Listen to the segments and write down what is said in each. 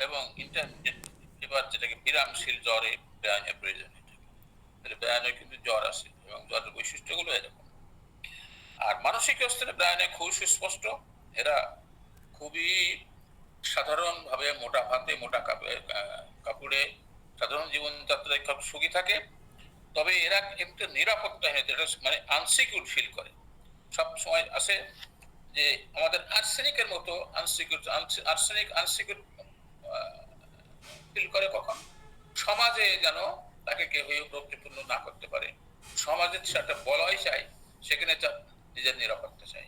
এবং intermediate fever, যেটাকে বিরামশীল জ্বরে ব্যায়ামের প্রয়োজন। তাহলে ব্যায়ামে কিন্তু জ্বর আসে এবং জ্বরের বৈশিষ্ট্যগুলো এরকম। আর মানসিক স্তরে ব্যায়ামে খুব সুস্পষ্ট, এরা খুবই সাধারণভাবে মোটা ভাতে মোটা কাপড়ে সাধারণ জীবনযাত্রায় খুব সুখী থাকে, তবে এরা কিন্তু নিরাপত্তাহীনতা, মানে আনসিকিউর ফিল করে। সব সময় আসে যে আমাদের আর্সেনিকের মতো আনসিকিউর ফিল করে কখন? সমাজে যেন তাকে কেউ প্রতিপূর্ণ না করতে পারে, সমাজের একটা বলয় চাই, সেখানে নিজের নিরাপত্তা চাই।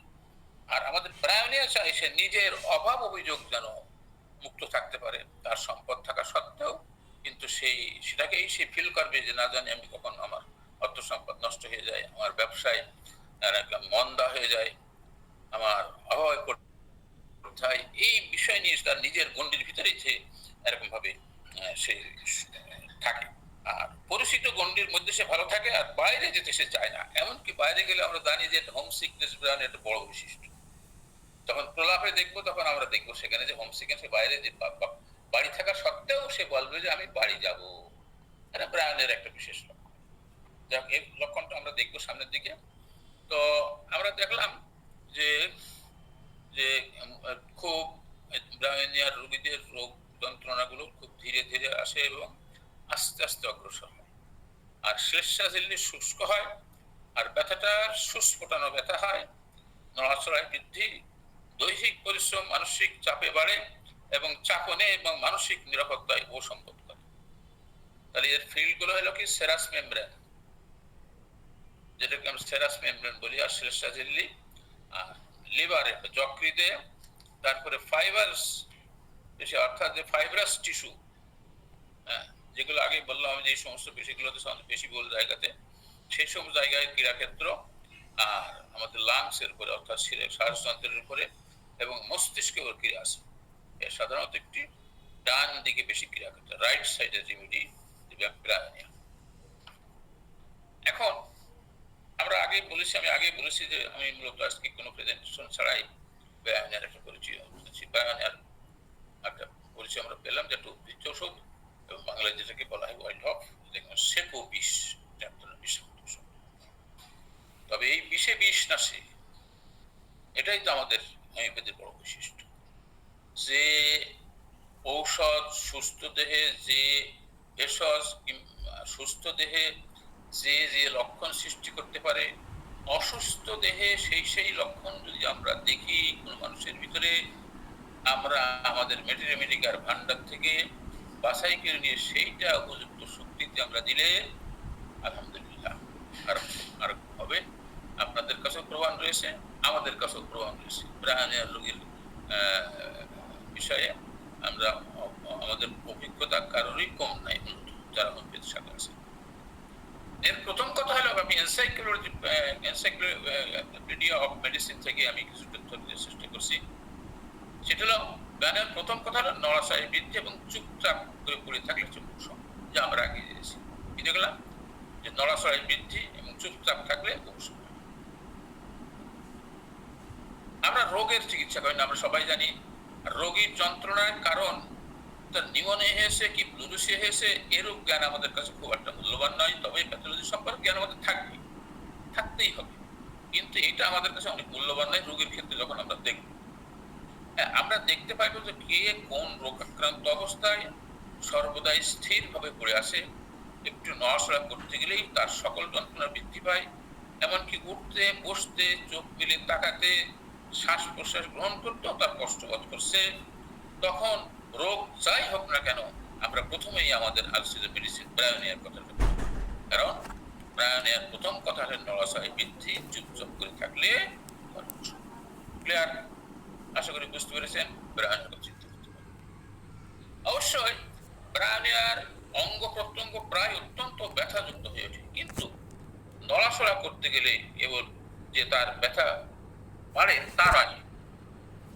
আর আমাদের ব্রায়ানিয়া চাই সে নিজের অভাব অভিযোগ যেন মুক্ত থাকতে পারে, তার সম্পদ থাকা সত্ত্বেও কিন্তু সেটাকেই সে ফিল করবে যে না জানি আমি কখন আমার অর্থ সম্পদ নষ্ট হয়ে যায়, আমার ব্যবসায় একটা মন্দা হয়ে যায়, আমার অভাবে পড়তে হয়, এই বিষয় নিয়ে তার নিজের গণ্ডির ভিতরেই সে এরকম ভাবে সে থাকে। আর পরিচিত গণ্ডির মধ্যে সে ভালো থাকে, আর বাইরে যেতে সে চায় না। এমনকি বাইরে গেলে আমরা জানি যে হোম সিকনেস ব্রায়ানের একটা বড় বৈশিষ্ট্য। যখন প্রলাপে দেখবো তখন আমরা দেখবো সেখানে যে হোম সিকনেস, বাইরে যে বাড়ি থাকা সত্ত্বেও সে বলবে যে আমি বাড়ি যাব, এটা ব্রায়ানের একটা বিশেষ লক্ষণ। যাক, এই লক্ষণটা আমরা দেখবো সামনের দিকে। তো আমরা দেখলাম যে যে খুব ব্রায়ানিয়ার রোগীদের রোগ যন্ত্রণাগুলো খুব ধীরে ধীরে আসে এবং আস্তে আস্তে অগ্রসর হয়, আর শ্লেষ্মাঝিল্লি শুষ্ক হয়, আর ব্যথাটা সুস্ফোটানো ব্যথা হয়, নড়াচড়ায় বৃদ্ধি, দৈহিক পরিশ্রম মানসিক চাপে বাড়ে এবং চাপনে এবং মানসিক নিরাপত্তায় অসম্ভব করে। তাহলে এর ফিল্ড গুলো হলো কি সেরাস মেমব্রেন, যেটাকে আমরা সেরাস মেমব্রেন বলি, আর শ্লেষ্মাঝিল্লি, আর লিভারে যকৃতে, তারপরে ফাইবারস পেশি, অর্থাৎ যে ফাইব্রাস টিস্যু, হ্যাঁ, যেগুলো আগে বললাম যে এই সমস্ত পেশিগুলোতে পেশিবহুল জায়গাতে, সেই সব জায়গায় ক্রীড়াক্ষেত্র, আর আমাদের লাংস এর উপরে অর্থাৎ শ্বাসযন্ত্রের উপরে এবং মস্তিষ্কের উপর ক্রিয়া আছে। এর সাধারণত একটি ডান দিকে বেশি ক্রিয়াক্ষেত্র, রাইট সাইডের রেমেডি ব্রায়ানিয়া। এখন আমরা আমি আগে বলেছি যে আমি মূলত আজকে কোনো প্রেজেন্টেশন ছাড়াই ব্রায়ানিয়ার একটা পরিচয় দিচ্ছি। ব্রায়ানিয়ার একটা পরিচয় আমরা পেলাম, যে একটা উদ্ভিজ্জ ঔষধ, এবং বাংলায় যেটাকে বলা হয় ওয়াইল্ড হপ, সেপো বিষ, বিষাক্ত। তবে এই বিষে বিষ না সে, এটাই তো আমাদের হোমিওপ্যাথির বড় বৈশিষ্ট্য, যে ঔষধ সুস্থ দেহে যে ভেষজ, সুস্থ দেহে যে যে লক্ষণ সৃষ্টি করতে পারে, অসুস্থ দেহে সেই লক্ষণ যদি আমরা দেখি কোন মানুষের ভিতরে, আমরা আমাদের মেডিকেল ভান্ডার থেকে বাছাই করে নিয়ে সেইটা উপযুক্ত শক্তিতে আমরা দিলে আলহামদুলিল্লাহ আর হবে। আপনাদের কাছেও প্রমাণ রয়েছে, আমাদের কাছেও প্রমাণ রয়েছে। ব্রায়ানিয়ার রোগীর বিষয়ে আমরা আমাদের অভিজ্ঞতা কারোরই কম নাই যারা হোমিওপ্যাথির সাথে আছে। এর প্রথম কথা হলো, আমি এনসাইক্লোপিডিয়া অফ মেডিসিন থেকে আমি কিছু তথ্য দিতে চেষ্টা করছি। সেটা হলো ব্রায়ানের প্রথম কথা হলো নড়াচড়ায় বৃদ্ধি এবং চুপচাপ করে পড়ে থাকলে চুম্বক সময়, যা আমরা আগে দিয়েছি। কি দেখলাম? যে নড়াচড়ায় বৃদ্ধি এবং চুপচাপ থাকলে উপশম। আমরা রোগের চিকিৎসা করি না, আমরা সবাই জানি রোগীর যন্ত্রণার কারণ তার নিউমোনিয়া হয়েছে কি প্লুরোসিয়া হয়েছে, এরূপ জ্ঞান আমাদের কাছে খুব একটা মূল্যবান নয়। তবে প্যাথোলজি সম্পর্কে জ্ঞান আমাদের থাকতেই হবে, কিন্তু এটা আমাদের কাছে অনেক মূল্যবান নয় রোগীর ক্ষেত্রে। যখন আমরা দেখব, আমরা দেখতে পাইব যে কে কোন রোগাক্রান্ত অবস্থায় সর্বদাই স্থির ভাবে পড়ে আসে, একটু নড়াচড়া করতে গেলেই তার সকল যন্ত্রণা বৃদ্ধি পায়, এমনকি উঠতে বসতে চোখ মেলে তাকাতে শ্বাস প্রশ্বাস গ্রহণ করতেও তার কষ্ট বোধ করছে। তখন রোগ যাই হোক না কেন, আমরা প্রথমেই আমাদের আলসিজে মেডিসিন ব্রায়ানিয়ার কথাটা বলি, কারণ ব্রায়ানিয়ার প্রথম কথা হলো নড়াচড়ায় বৃদ্ধি, চুপচাপ করে থাকলে। ক্লিয়ার? আশা করি বুঝতে পেরেছেন ব্রায়ানিয়ার চিন্তা করতে পারেন। অবশ্যই ব্রায়ানিয়ার অঙ্গ প্রত্যঙ্গ প্রায় অত্যন্ত ব্যথাযুক্ত হয়ে ওঠে, কিন্তু নড়াচড়া করতে গেলে কেবল যে তার ব্যথা বাড়ে তা নয়,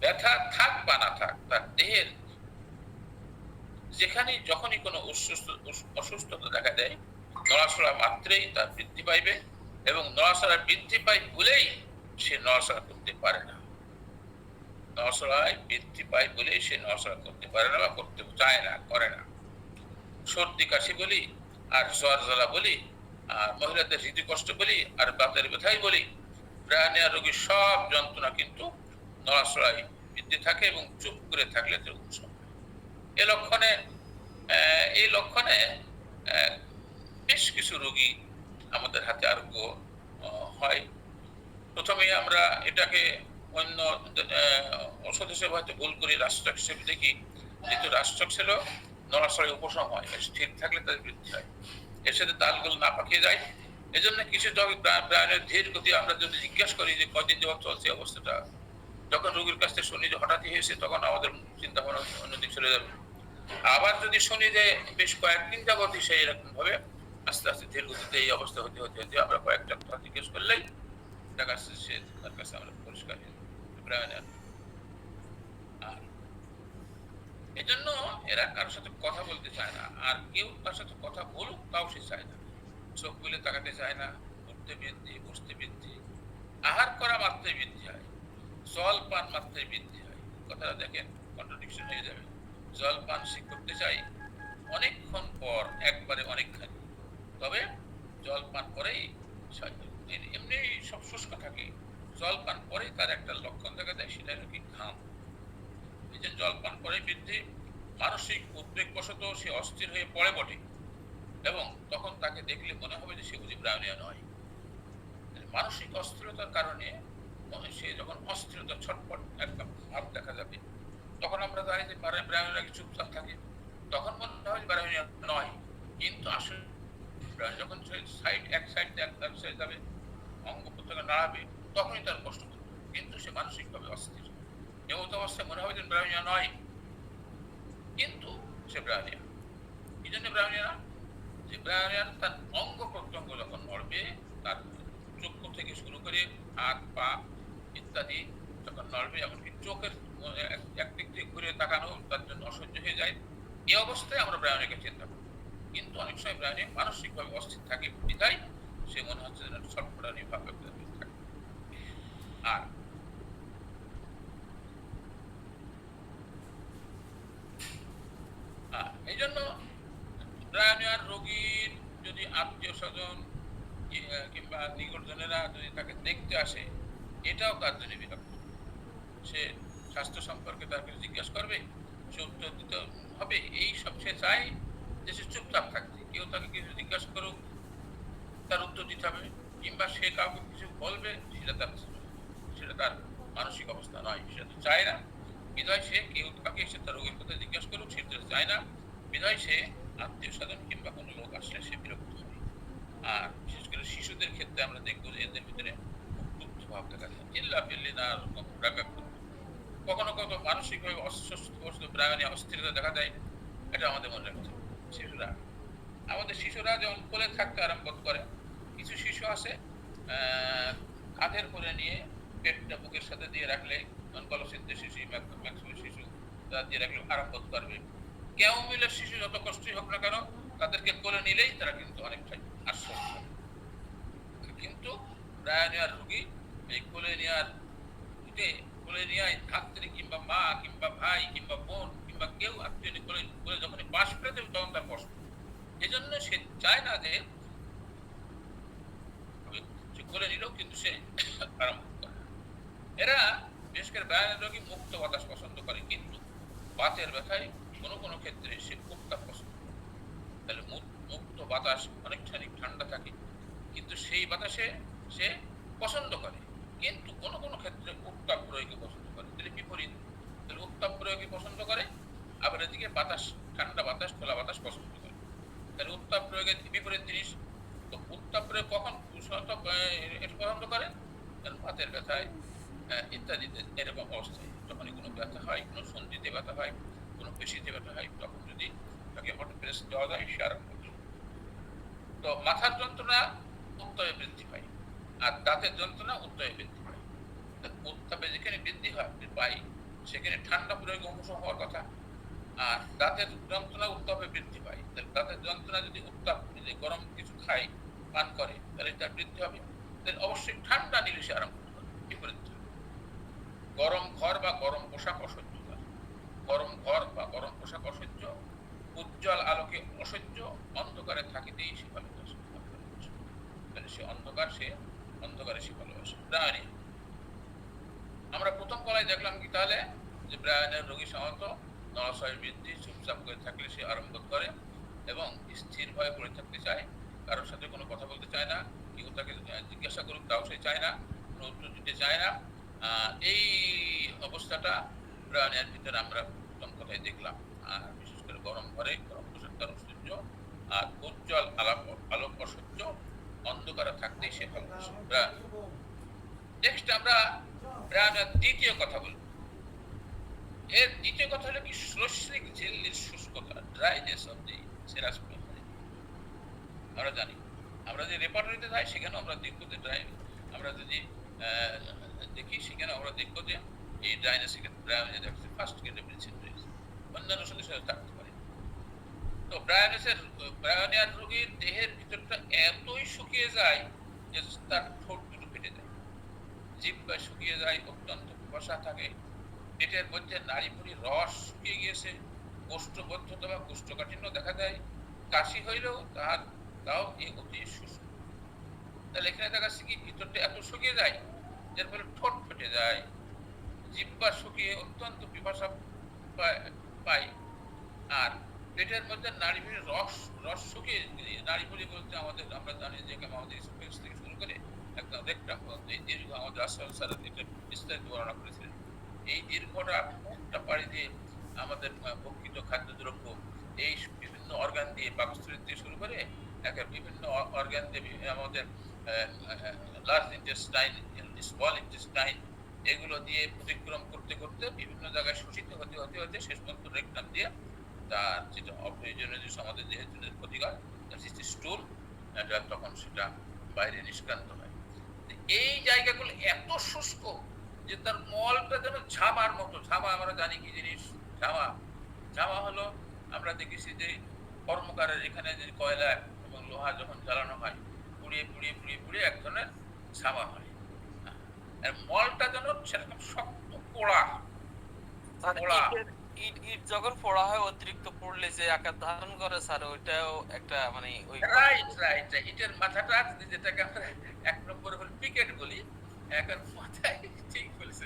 ব্যথা থাক বা না থাক, তার দেহের যেখানে যখনই কোনো অসুস্থতা দেখা দেয়, নড়াচড়া মাত্রেই তার বৃদ্ধি পাইবে, এবং নড়াচড়া বৃদ্ধি পায় বলেই সে নড়াচড়া করতে পারে না। নসরায় বৃদ্ধি পায় বলে সে নসরা করতে পারে না বা করতে চায় না, করে না। সর্দি কাশি বলি, আর জ্বর জ্বালা বলি, আর মহিলাদের হৃদকষ্ট বলি, আর বাতের ব্যথাই বলি, ব্রায়োনিয়া রোগীর সব যন্ত্রণা কিন্তু নড়াচড়ায় বৃদ্ধি থাকে এবং চুপ করে থাকলে তার উপশম হয়। এই লক্ষণে বেশ কিছু রোগী আমাদের হাতে আরোগ্য হয়। প্রথমে আমরা এটাকে অন্য ওষুধ হিসেবে হয়তো ভুল করি, রাষ্ট্রক হিসেবে দেখি, যেহেতু রাষ্ট্রক ছিল নড়াচড়ায় উপশম হয়, স্থির থাকলে তাদের বৃদ্ধি হয়, এর সাথে তালগুলো না পাকিয়ে যায়। এজন্য কিছু ব্রায়োনিয়ার ধীর গতি আমরা যদি জিজ্ঞাসা করি যে কদিন যাবত চলছে অবস্থাটা, যখন রোগীর কাছ থেকে শুনি যে হঠাৎই হয়েছে, তখন আমাদের চিন্তা ভাবনা অন্যদিকে চলে যাবে। আবার যদি শুনি যে বেশ কয়েকদিন যাবতই সেই এরকম ভাবে আস্তে আস্তে ধীর গতিতে এই অবস্থা হতে হতে হতে আমরা কয়েকটা কথা জিজ্ঞেস করলেই তার কাছে আমরা পরিষ্কার ব্রায়োনিয়া। আর এজন্য এরা কারোর সাথে কথা বলতে চায় না, আর কেউ তার সাথে কথা বলুক তাও সে চায় না, চোখ খুলে তাকাতে চায় না, উঠতে বৃদ্ধি, বসতে বৃদ্ধি, আহার করা মাত্রই বৃদ্ধি হয়, জল পান মাত্রই বৃদ্ধি হয়। কথাটা দেখেন, কন্ট্রাডিকশন হয়ে যাবে। জল পান সে করতে চাই অনেকক্ষণ পর, একবারে অনেকখানি, তবে জল পান পরেই এমনি সব শুষ্ক থাকে, জল পান পরেই তার একটা লক্ষণ দেখা দেয়, সেটা হলো কি ঘাম। এই যে জল পান পরে বৃদ্ধি, মানসিক উদ্বেগ বশত সে অস্থির হয়ে পড়ে বটে, এবং তখন তাকে দেখলে মনে হবে যে সে বুঝি ব্রায়োনিয়া নয়। মানসিক অস্থিরতার কারণে সে যখন অস্থিরতা, ছটফট একটা ভাব দেখা যাবে, তখন আমরা জানি যে ব্রায়োনিয়া চুপচাপ থাকে, তখন মনে হয় ব্রায়োনিয়া নয়। কিন্তু আসলে যখন এক সাইড যাবে, অঙ্গ প্রত্যঙ্গ নাড়াবে, তখনই তার কষ্ট করবে, কিন্তু সে মানসিক ভাবে অস্থির। এমত অবস্থায় মনে হবে যে ব্রায়োনিয়া নয়, কিন্তু সে ব্রায়োনিয়া। এই জন্য ব্রায়োনিয়া, যে ব্রায়োনিয়ার তার অঙ্গ প্রত্যঙ্গ যখন নড়বে, তার চক্ষু থেকে শুরু করে হাত পা ইত্যাদি যখন নড়বে, এমনকি চোখের একদিক থেকে ঘুরে তাকানো তার জন্য অসহ্য হয়ে যায়, এই অবস্থায় আমরা ব্রায়োনিয়াকে চিন্তা করি। কিন্তু অনেক সময় ব্রায়োনিয়া মানসিকভাবে অস্থির থাকে, বিধায় সে মনে হচ্ছে যেন ছটফটানি ভাব থাকে। আর এই জন্য ব্রায়োনিয়ার রোগীর যদি আত্মীয় স্বজন কিংবা নিকটজনেরা যদি তাকে দেখতে আসে, এটাও তার জন্য বিরক্ত। সে স্বাস্থ্য সম্পর্কে তাকে জিজ্ঞাসা করবে, সে উত্তর দিতে হবে, এই সব সে চায় যে সে চুপচাপ থাকতে, কেউ তাকে কিছু জিজ্ঞাসা করুক তার উত্তর দিতে হবে, কিংবা সে কাউকে কিছু বলবে, সেটা তার মানসিক অবস্থা নয়, সেটা তো চায় না। বিধায় সে কেউ তাকে এসে তার রোগের কথা জিজ্ঞাসা করুক, সেটা চায় না। বিধায় সে আত্মীয় স্বজন কিংবা কোনো লোক আসলে সে বিরক্ত হয়। আর বিশেষ করে শিশুদের ক্ষেত্রে আমরা দেখবো যে এদের ভিতরে উদ্বুদ্ধ ভাব দেখা যায়, চিল্লাপিল্লি না কখনো কখনো মানসিক ভাবে অসুস্থ ব্রায়োনিয়া অস্থিরতা দেখা যায়। এটা আমাদের মনে রাখতে হবে। শিশুরা যখন কোলে থাকতে আরম্ভ করে, কিছু শিশু আছে কাঁধের করে নিয়ে পেটটা বুকের সাথে দিয়ে রাখলে, কলসিদ্ধের শিশু, ম্যাক্সিমাম শিশু দিয়ে রাখলে আরাম বোধ করবে। ক্যাওমিলের শিশু যত কষ্টই হোক না কেন, তাদেরকে কোলে নিলেই তারা কিন্তু অনেকটাই আশ্বস্ত হবে। কিন্তু ব্রায়োনিয়ার রোগী এই কোলে নেওয়ায় ধাত্রী কিংবা মা কিংবা ভাই কিংবা বোন কিংবা কেউ আত্মীয় কোলে যখনই বাস করে দেবে, তখন তার কষ্ট। এজন্য সে চায় না যে কোলে নিলেও কিন্তু সে আরাম করে। এরা বিশেষ করে ব্রায়োনিয়ার রোগী মুক্ত বাতাস পছন্দ করে, কিন্তু বাতের ব্যথায় কোনো কোনো ক্ষেত্রে সে উত্তাপ পছন্দ করে। তাহলে মুক্ত বাতাস অনেকখানি ঠান্ডা থাকে, কিন্তু সেই বাতাসে সে পছন্দ করে, কিন্তু কোনো কোনো ক্ষেত্রে উত্তাপ প্রয়োগকে পছন্দ করে। তাহলে বিপরীত, তাহলে উত্তাপ প্রয়োগকে পছন্দ করে, আবার এদিকে বাতাস, ঠান্ডা বাতাস, খোলা বাতাস পছন্দ করে। তাহলে উত্তাপ প্রয়োগের বিপরীত জিনিস। তো উত্তাপ প্রয়োগ কখন এটা পছন্দ করে? বাতের ব্যথায় ইত্যাদিতে, এরকম অবস্থায় যখনই কোনো ব্যথা হয়, কোনো সন্ধিতে ব্যথা হয়, কোনো পেশিতে ব্যথা হয়, তখন যদি তাকে হটপ্রেস দেওয়া যায়, সে আরাম করে। তো মাথার যন্ত্রণা উত্তাপে বৃদ্ধি পায়, আর দাঁতের যন্ত্রণা উত্তাপে বৃদ্ধি পায়। উত্তাপে যেখানে বৃদ্ধি হয় পাই, সেখানে ঠান্ডা প্রয়োগ উপশম হওয়ার কথা। আর দাঁতের যন্ত্রণা উত্তাপে বৃদ্ধি পায়, তাহলে দাঁতের যন্ত্রণা যদি উত্তাপ, যদি গরম কিছু খায়, পান করে, তাহলে তার বৃদ্ধি হবে। তাহলে অবশ্যই ঠান্ডা নিলে সে আরাম করতে পারে, বিপরীত। গরম ঘর বা গরম পোশাক অসহ্য, গরম ঘর বা গরম পোশাক অসহ্য, উজ্জ্বল আলোকে অসহ্য, অন্ধকারে থাকিতেই সে ভালোবাসে। তাহলে সে অন্ধকারে সে ভালোবাসে। ব্রায়ানিয়া আমরা প্রথম কলায় দেখলাম কি তাহলে, যে ব্রায়ানের রোগী সাধারণত নড়াচড়ার বৃদ্ধি, চুপচাপ করে থাকলে সে আরম্ভ করে এবং স্থির ভয়ে পড়ে থাকতে চায়, কারোর সাথে কোনো কথা বলতে চায় না, কেউ তাকে জিজ্ঞাসা করুক তাও সে চায় না, কোনো উত্তর দিতে চায় না। এই অবস্থাটা ব্রায়ানের ভিতরে আমরা প্রথম কথায় দেখলাম। আর বিশেষ করে গরম ঘরে গরম পোশাক তার অসহ্য, আর উজ্জ্বল আলোক অসহ্য, অন্ধকারে থাকতেই সে ভালোবাসে। নেক্সট আমরা ব্রায়ানের দ্বিতীয় কথা বলব। এর দ্বিতীয় কথা হলো কি শ্লশ্রিক ঝিল্লির শুষ্কতা, dryness of the serous membrane. আমরা জানি আমরা যে রেপার্টরিতে যাই সেখানেও আমরা দেখবো যে আমরা যদি দেখি সেখানে আমরা দেখবো যে এই ড্রাইনেস ব্রায়ানে দেখছি ফার্স্ট ক্যাটাগরি সিনড্রোম, অন্যান্য সঙ্গে সাথে থাকতে পারে। তো ব্রায়ানিয়ার রোগীর দেহের ভিতরটা এতই শুকিয়ে যায় যে তার ঠোঁট দুটো ফেটে যায়, জিহ্বা শুকিয়ে যায়, অত্যন্ত পিপাসা থাকে, পেটের মধ্যে নাড়িভুড়ি রস শুকিয়ে গিয়েছে, কোষ্ঠবদ্ধতা বা কোষ্ঠকাঠিন্য দেখা দেয়, কাশি হইলেও তাও অতি শুষ্ক। তাহলে এখানে দেখা যাচ্ছে কি ভিতরটা এত শুকিয়ে যায় যার ফলে ঠোঁট ফেটে যায়, জিহ্বা শুকিয়ে অত্যন্ত পিপাসা পায়, আর পেটের মধ্যে নাড়িভুড়ি রস শুকিয়ে, নাড়িভুড়ি বলতে আমরা জানি যে আমাদের স্পেস থেকে শুরু করে একদম রেকটাম পর্যন্ত এই দীর্ঘ আমাদের আসল স্যার এটা বিস্তারিত বর্ণনা করেছিলেন। এই দীর্ঘটা মুখটা পাড়ি দিয়ে আমাদের ভক্ষিত খাদ্যদ্রব্য এই বিভিন্ন অর্গান দিয়ে, পাকস্থলী দিয়ে শুরু করে বিভিন্ন অর্গান দিয়ে আমাদের লার্জ ইন্টেস্টাইন, স্মল ইন্টেস্টাইন, এগুলো দিয়ে অতিক্রম করতে করতে বিভিন্ন জায়গায় শোষিত হতে হতে হতে শেষ পর্যন্ত রেকটাম দিয়ে তার যেটা অপ্রয়োজনীয় জিনিস আমাদের দেহের জন্য ক্ষতিকর স্টুল, এটা তখন সেটা বাইরে নিষ্ক্রান্ত হয়। এই জায়গাগুলো এত শুষ্ক যে তার মলটা যেন ঝামার মতো। ঝামা আমরা জানি কি জিনিস, ঝামা হলো আমরা দেখেছি যে কর্মকারের এখানে যে কয়লা এবং লোহা যখন জ্বালানো হয় পুড়িয়ে পুড়িয়ে পুড়িয়ে পুড়িয়ে এক ধরনের ঝামা হয়, আর মলটা যেন সেরকম শক্ত পোড়া। ইট যখন পোড়া হয় অতিরিক্ত পড়লে যে আকার ধারণ করে স্যার, ওইটাও একটা মানে ওই রাইট ইটের মাথাটা যেটাকে আমরা এক নম্বর হল পিকেট বলি, এখন মাথায় ঠিক বলেছে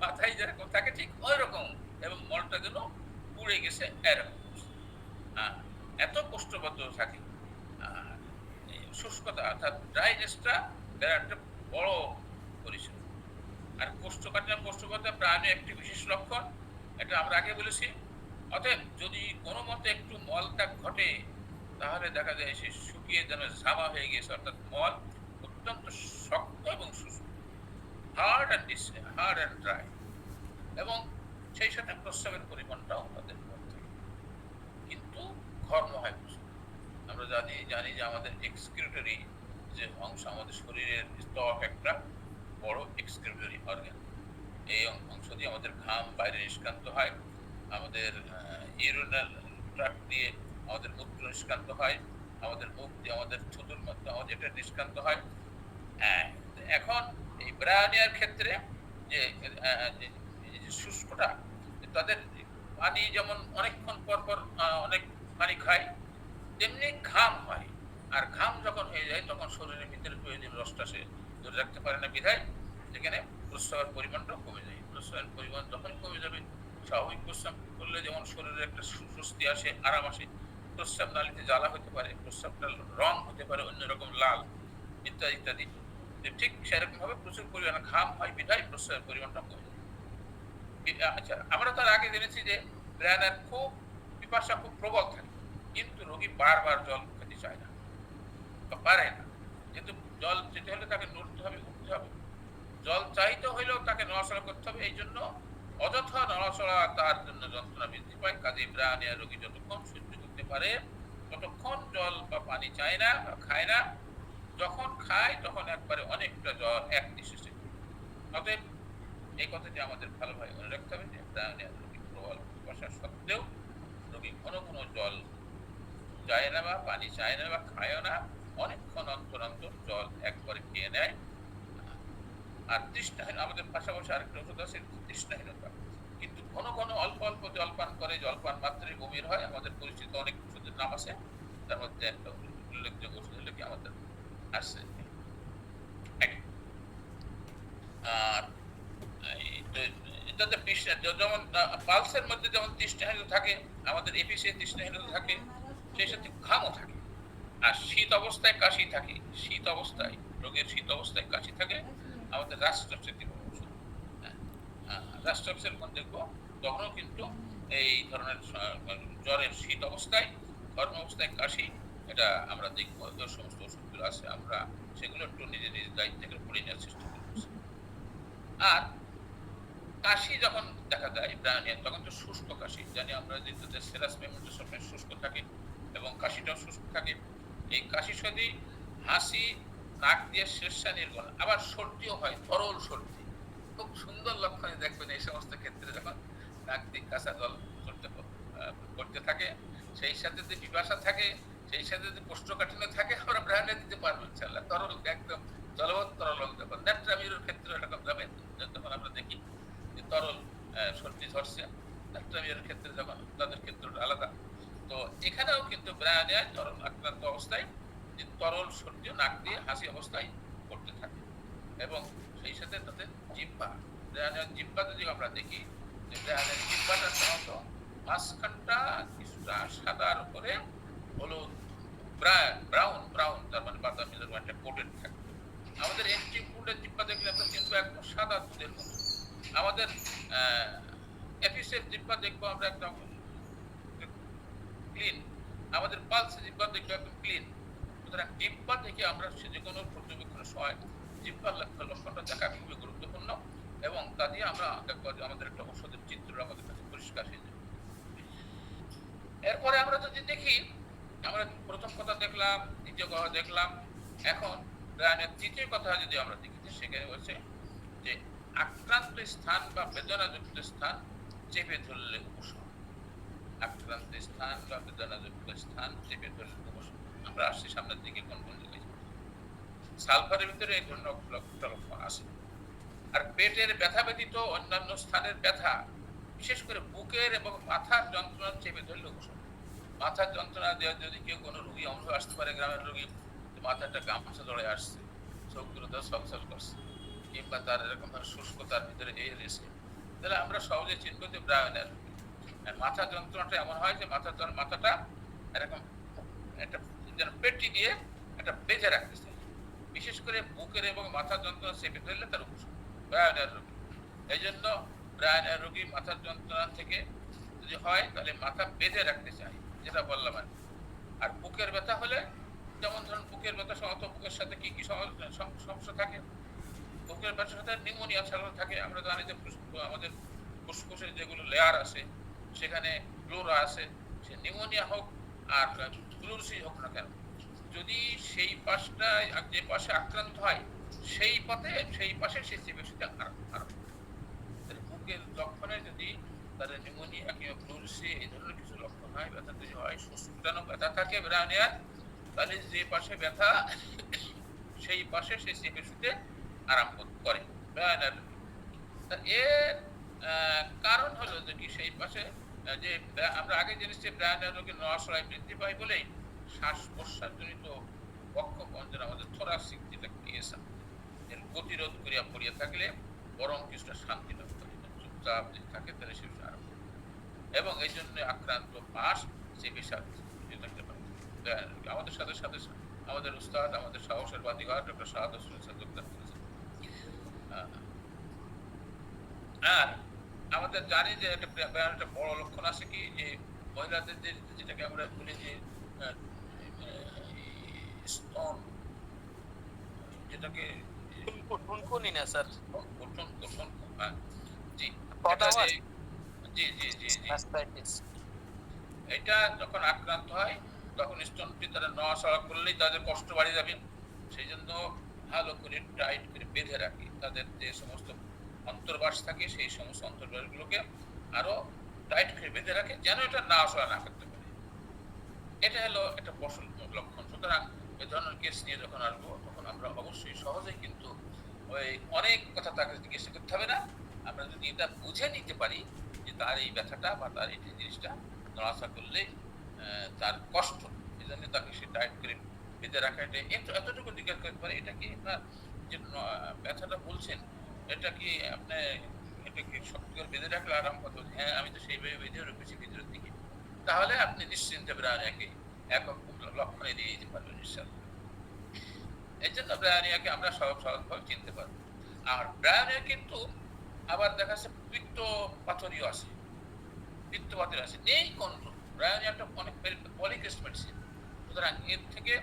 মাথায় যেরকম থাকে ঠিক ওই রকম, এবং মলটা যেন পুড়ে গেছে এরকম, এত কোষ্ঠবদ্ধ থাকে। শুষ্কতা অর্থাৎ ড্রাইনেসটা একটা বড় পরিচয়। আর কোষ্ঠবদ্ধতা প্রাণের একটি বিশেষ লক্ষণ, এটা আমরা আগে বলেছি। অতএব যদি কোনো মতে একটু মলত্যাগ ঘটে তাহলে দেখা যায় সে শুকিয়ে যেন ঝামা হয়ে গেছে, অর্থাৎ মল অত্যন্ত শক্ত এবং শুষ্ক, হার্ড অ্যান্ড ড্রাই, এবং সেই সাথে প্রস্রাবের পরিমাণটাও আমাদের মধ্যে কিন্তু ঘর্ম হয় প্রচুর। আমরা জানি যে আমাদের এক্সক্রিউটরি যে অংশ, আমাদের শরীরের ত্বক একটা বড় এক্সক্রিউটরি অর্গান, এই অংশ দিয়ে আমাদের ঘাম বাইরে নিষ্কান্ত হয়, আমাদের ইউরিনাল ট্র্যাক্ট দিয়ে আমাদের মূত্র নিষ্কান্ত হয়, আমাদের মুখ দিয়ে আমাদের থুতুর মধ্যে আমাদের এটা নিষ্কান্ত হয়। এখন এই ব্রায়ানিয়ার ক্ষেত্রে যে শুষ্কটা, তাদের পানি যেমন অনেকক্ষণ পর পর অনেক পানি খায়, তেমনি ঘাম হয়, আর ঘাম যখন হয়ে যায় তখন শরীরের ভিতরে প্রয়োজনীয় রসটা সে ধরে রাখতে পারে না, বিধায় সেখানে প্রস্রাবের পরিমাণটাও কমে যায়। প্রস্রাবের পরিমাণ যখন কমে যাবে, স্বাভাবিক প্রস্রাব করলে যেমন শরীরে একটা স্বস্তি আসে, আরাম আসে, প্রস্রাব নালীতে জ্বালা হতে পারে, প্রস্রাবটার রং হতে পারে অন্যরকম লাল ইত্যাদি ইত্যাদি, ঠিক সেরকম ভাবে প্রচুর পরিমাণে ঘাম হয়, বিধায় প্রস্রাবের পরিমাণটা কমে যায়। আচ্ছা, আমরা তার আগে জেনেছি যে ব্রায়ানের খুব পিপাসা খুব প্রবল থাকে, কিন্তু রোগী বারবার জল খেতে চায় না বা পারে না, কিন্তু জল যেতে হলে তাকে নড়তে হবে, উঠতে হবে, জল চাইতে হইলেও তাকে নড়াচড়া করতে হবে, এই জন্য অযথা নড়াচড়া তার জন্য যন্ত্রণা বৃদ্ধি পায়। কাজে ব্রায়ানিয়া রোগী যতক্ষণ সহ্য করতে পারে ততক্ষণ জল বা পানি চায় না বা খায় না, যখন খায় তখন একবারে অনেকটা জল এক নিঃশ্বাসে। অতএব এই কথাটি আমাদের ভালোভাবে মনে রাখতে হবে যে ব্রায়ানিয়া রোগী প্রবল পিপাসা সত্ত্বেও রোগী ঘন ঘন জল চায় না বা পানি চায় না বা খায়ও না, অনেকক্ষণ অন্তর অন্তর জল একবারে খেয়ে নেয়। আর তৃষ্ণাহীন, আমাদের পাশাপাশি আরেকটা ওষুধ আছে তৃষ্ণাহীনতা। কিন্তু ঘন ঘন অল্প অল্প জলপান করে, জলপান মাত্রই বমির হয়। আমাদের পরিচিত অনেক ওষুধের নাম আছে, তার মধ্যে একটা উল্লেখযোগ্য ওষুধ হলো কি আমাদের আছে। আর এটাতে যেমন পালসের মধ্যে যেমন তৃষ্ণাহীনতা থাকে, আমাদের এপিসে তৃষ্ণাহীনতা থাকে, সেই সাথে ঘামও থাকে। আর শীত অবস্থায় কাশি থাকে, শীত অবস্থায় রোগের শীত অবস্থায় কাশি থাকে, আমাদের রাষ্ট্রপসের দিব ওষুধ। রাষ্ট্রপসের মধ্যে দেখবো তখনও কিন্তু এই ধরনের জ্বরের শীত অবস্থায়, গরম অবস্থায় কাশি, এটা আমরা দেখবো। যে সমস্ত ওষুধগুলো আছে আমরা সেগুলো একটু নিজে নিজের দায়িত্ব থেকে পড়ে নেওয়ার চেষ্টা করবো। আর কাশি যখন দেখা যায় ব্রায়োনিয়া, তখন তো শুষ্ক কাশি জানি আমরা, যে সেরাস মেমোরিটা সবসময় শুষ্ক থাকে এবং কাশিটাও শুষ্ক থাকে। এই কাশি যদি হাসি, নাক দিয়ে শেরশা নির্গমন, আবার সর্দিও হয়, তরল সর্দি। খুব সুন্দর লক্ষণে দেখবেন এই সমস্ত ক্ষেত্রে যখন নাক দিয়ে কাঁচা জল করতে থাকে, সেই সাথে যদি পিপাসা থাকে, সেই সাথে যদি কোষ্ঠকাঠিন্য থাকে, আমরা ব্রায়োনিয়া দিতে পারবো ইনশাআল্লাহ। তরল একদম জলবৎ তরল যখন ন্যাট্রামিরুর ক্ষেত্রে এরকম যাবে, যখন আমরা দেখি যে তরল সর্দি ঝরছে, ন্যাট্রামিরের ক্ষেত্রে যখন তাদের ক্ষেত্রে আলাদা। তো এখানেও কিন্তু ব্রায়োনিয়ায় তরল আক্রান্ত অবস্থায় যে তরল সর্দি নাক দিয়ে হাসি অবস্থায় করতে থাকে। এবং সেই সাথে তাদের জিহ্বা, ব্রায়োনিয়ার জিহ্বা যদি আমরা দেখি, যে ব্রায়োনিয়ার জিহ্বাটা সাধারণত মাঝখানটা কিছুটা সাদার উপরে হলুদ ব্রাউন ব্রাউন, তার মানে বাদামি এরকম একটা কোটেড থাকে। আমাদের এন্ট্রি ফুডের জিহ্বা দেখলে আমরা কিন্তু একদম সাদা দুধের মতো। আমাদের এপিসের জিহ্বা দেখবো আমরা একদম ক্লিন, আমাদের পালসের জিহ্বা দেখবো একদম ক্লিন। সুতরাং জিহ্বা থেকে আমরা যে কোনো পর্যবেক্ষণের সময় জিহ্বার লক্ষণটা দেখা খুবই গুরুত্বপূর্ণ, এবং তা দিয়ে আমরা দেখবো যে আমাদের একটা ওষুধের চিত্র আমাদের কাছে পরিষ্কার হয়ে যাবে। এরপরে আমরা যদি দেখি, আমরা প্রথম কথা দেখলাম, দ্বিতীয় কথা দেখলাম, এখন তৃতীয় কথা যদি আমরা দেখি, সেখানে বলছে যে আক্রান্ত স্থান বা বেদনাযুক্ত স্থান চেপে ধরলে উপশম। আক্রান্ত স্থান বা বেদনাযুক্ত স্থান চেপে ধরলে উপশম। আমরা আসছি সামনের দিকে কোন কোন দিকে, সালফারের ভিতরে এই ধরনের লক্ষণ আছে। আর পেটের ব্যথা ব্যতীত অন্যান্য স্থানের ব্যথা, বিশেষ করে বুকের এবং মাথার যন্ত্রণা চেপে ধরলে উপশম। মাথার যন্ত্রণা যদি কেউ কোনো রোগী অংশ আসতে পারে, গ্রামের রোগী, মাথাটা গামছা জড়ে আসছে, চোখগুলো তো ছলছল করছে, কিংবা তার এরকম শুষ্কতার ভিতরে এই রয়েছে, তাহলে আমরা সহজে চিনব যে ব্রায়োনিয়া। মাথার যন্ত্রণাটা এমন হয় যে মাথাটা এরকম একটা যেন পেটি দিয়ে একটা বেঁধে রাখতে চাই। বিশেষ করে বুকের এবং মাথার যন্ত্রণা চেপে ধরলে তার উপশম ব্রায়োনিয়ার রোগী। এই জন্য ব্রায়োনিয়ার রোগী মাথার যন্ত্রণা থেকে যদি হয়, তাহলে মাথা বেঁধে রাখতে চাই, যেটা বললাম। আর বুকের ব্যথা হলে, যেমন ধরুন বুকের ব্যথা সাধারণত বুকের সাথে কি কি সমস্যা থাকে, বুকের ব্যথার সাথে নিউমোনিয়া সাধারণত থাকে। আমরা জানি যে আমাদের ফুসফুসের যেগুলো লেয়ার আছে, সেখানে ফ্লোরা আছে, সে নিউমোনিয়া হোক আর ফ্লুরোসিস হোক না কেন, যদি সেই পাশটা, যে পাশে আক্রান্ত হয়, সেই পাশে সেই চিকিৎসাটা আরম্ভ। বুকের লক্ষণে যদি তাদের নিউমোনিয়া কিংবা ফ্লুরোসিস এই ধরনের কিছু লক্ষণ হয়, ব্যথা যদি হয়, সুস্পষ্ট ব্যথা থাকে ব্রায়োনিয়ার, তাহলে যে পাশে ব্যথা সেই পাশে সেই চিকিৎসাতে আরম্ভ করে ব্রায়োনিয়ার। এর কারণ হলো যে কি, সেই পাশে যে আমরা আগে জেনেছি ব্রায়োনিয়ার রোগীর নড়াচড়ায় বৃদ্ধি পায় বলেই শ্বাস প্রশ্বাসজনিত বক্ষপঞ্জন, আমাদের থোরাসিক যেটা কেসা, এর প্রতিরোধ করিয়া পড়িয়া থাকলে বরং কিছুটা শান্তি লাভ করে। চুপচাপ যদি থাকে তাহলে সে আরম্ভ, এবং এই জন্য আক্রান্ত পাশ চিকিৎসা থাকতে পারে। আমাদের সাথে সাথে আমাদের উস্তাদ, আমাদের সাহসের বাতিঘর ডক্টর শাহাদ যোগদান করেছেন। আর আমাদের জানি যে একটা বড় লক্ষণ আছে কি, যে মহিলাদের যেটাকে আমরা বলি যে স্তন, যেটাকে টুনটুনি না স্যার, জি, জি জি জি জি, এটা যখন আক্রান্ত হয়, তখন স্তনটি তারা নড়াচড়া করলেই তাদের কষ্ট বাড়ে যাবে। সেই জন্য ভালো করে টাইট করে বেঁধে রাখি তাদের যে সমস্ত অন্তর্বাস থাকে, সেই সমস্ত অন্তর্বাসগুলোকে আরো টাইট করে বেঁধে রাখে, যেন এটা নড়াচড়া না করতে পারে। এটা হলো একটা বসল লক্ষণ। সুতরাং এ ধরনের কেস নিয়ে যখন আসবো, তখন আমরা অবশ্যই সহজেই কিন্তু ওই অনেক কথা তাকে জিজ্ঞেস করতে হবে না। আমরা যদি এটা বুঝে নিতে পারি যে তার এই ব্যথাটা বা তার এই জিনিসটা নড়াচড়া করলে তার কষ্ট, এই জন্য তাকে সে ডায়েট করে বেঁধে রাখা, এটা এতটুকু জিজ্ঞেস করতে পারে এটা কি আপনার যে ব্যথাটা বলছেন এটা কি আপনি এটা কি শক্ত করে বেঁধে রাখলে আরাম পাবে? হ্যাঁ, আমি তো সেইভাবে বেঁধে রেখেছি ভিতরের দিকে। তাহলে আপনি নিশ্চিন্তে ব্রায়ানিয়াকে একক লক্ষণে দিয়ে দিতে পারবেন ইনশাআল্লাহ। এই জন্য ব্রায়ানিয়াকে আমরা সহজভাবে চিনতে পারবো। আর ব্রায়ানিয়া কিন্তু আবার দেখা যাচ্ছে পিত্ত পাথরীয় আছে, পিত্ত পাথর আছে, নেই কোন ব্রায়ানিয়াটা অনেক পলিকেস্ট মেডিসিন। সুতরাং এর থেকে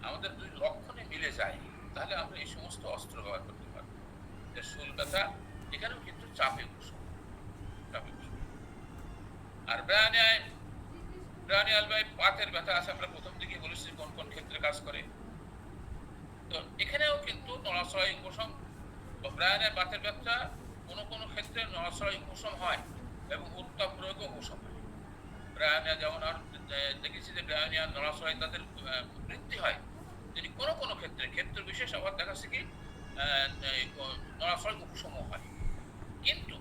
আমাদের যদি লক্ষণে মিলে যায় তাহলে আমরা এই সমস্ত অস্ত্র ব্যবহার করতে পারবো। শুল ব্যথা এখানেও কিন্তু চাপে উপশম, চাপে উপশম। আর ব্রায়ানিয়াল বাই পাতের ব্যথা আছে, আমরা প্রথম দিকে বলেছি কোন কোন ক্ষেত্রে কাজ করে। তো এখানেও কিন্তু নড়াচড়াই উপশম, ব্রায়ানিয়াল বাতের ব্যথা কোনো কোনো ক্ষেত্রে নড়াচড়াই উপশম হয় এবং উত্তাপ প্রয়োগও উপশম হয়। ব্রায়ানিয়া যেমন আর দেখেছি যে ব্রায়ানিয়া নড়াচড়াই তাদের বৃদ্ধি হয়, যদি কোনো কোনো ক্ষেত্র বিশেষ আবার দেখাচ্ছে কি নড়াচড়াই উপশম হয়। কিন্তু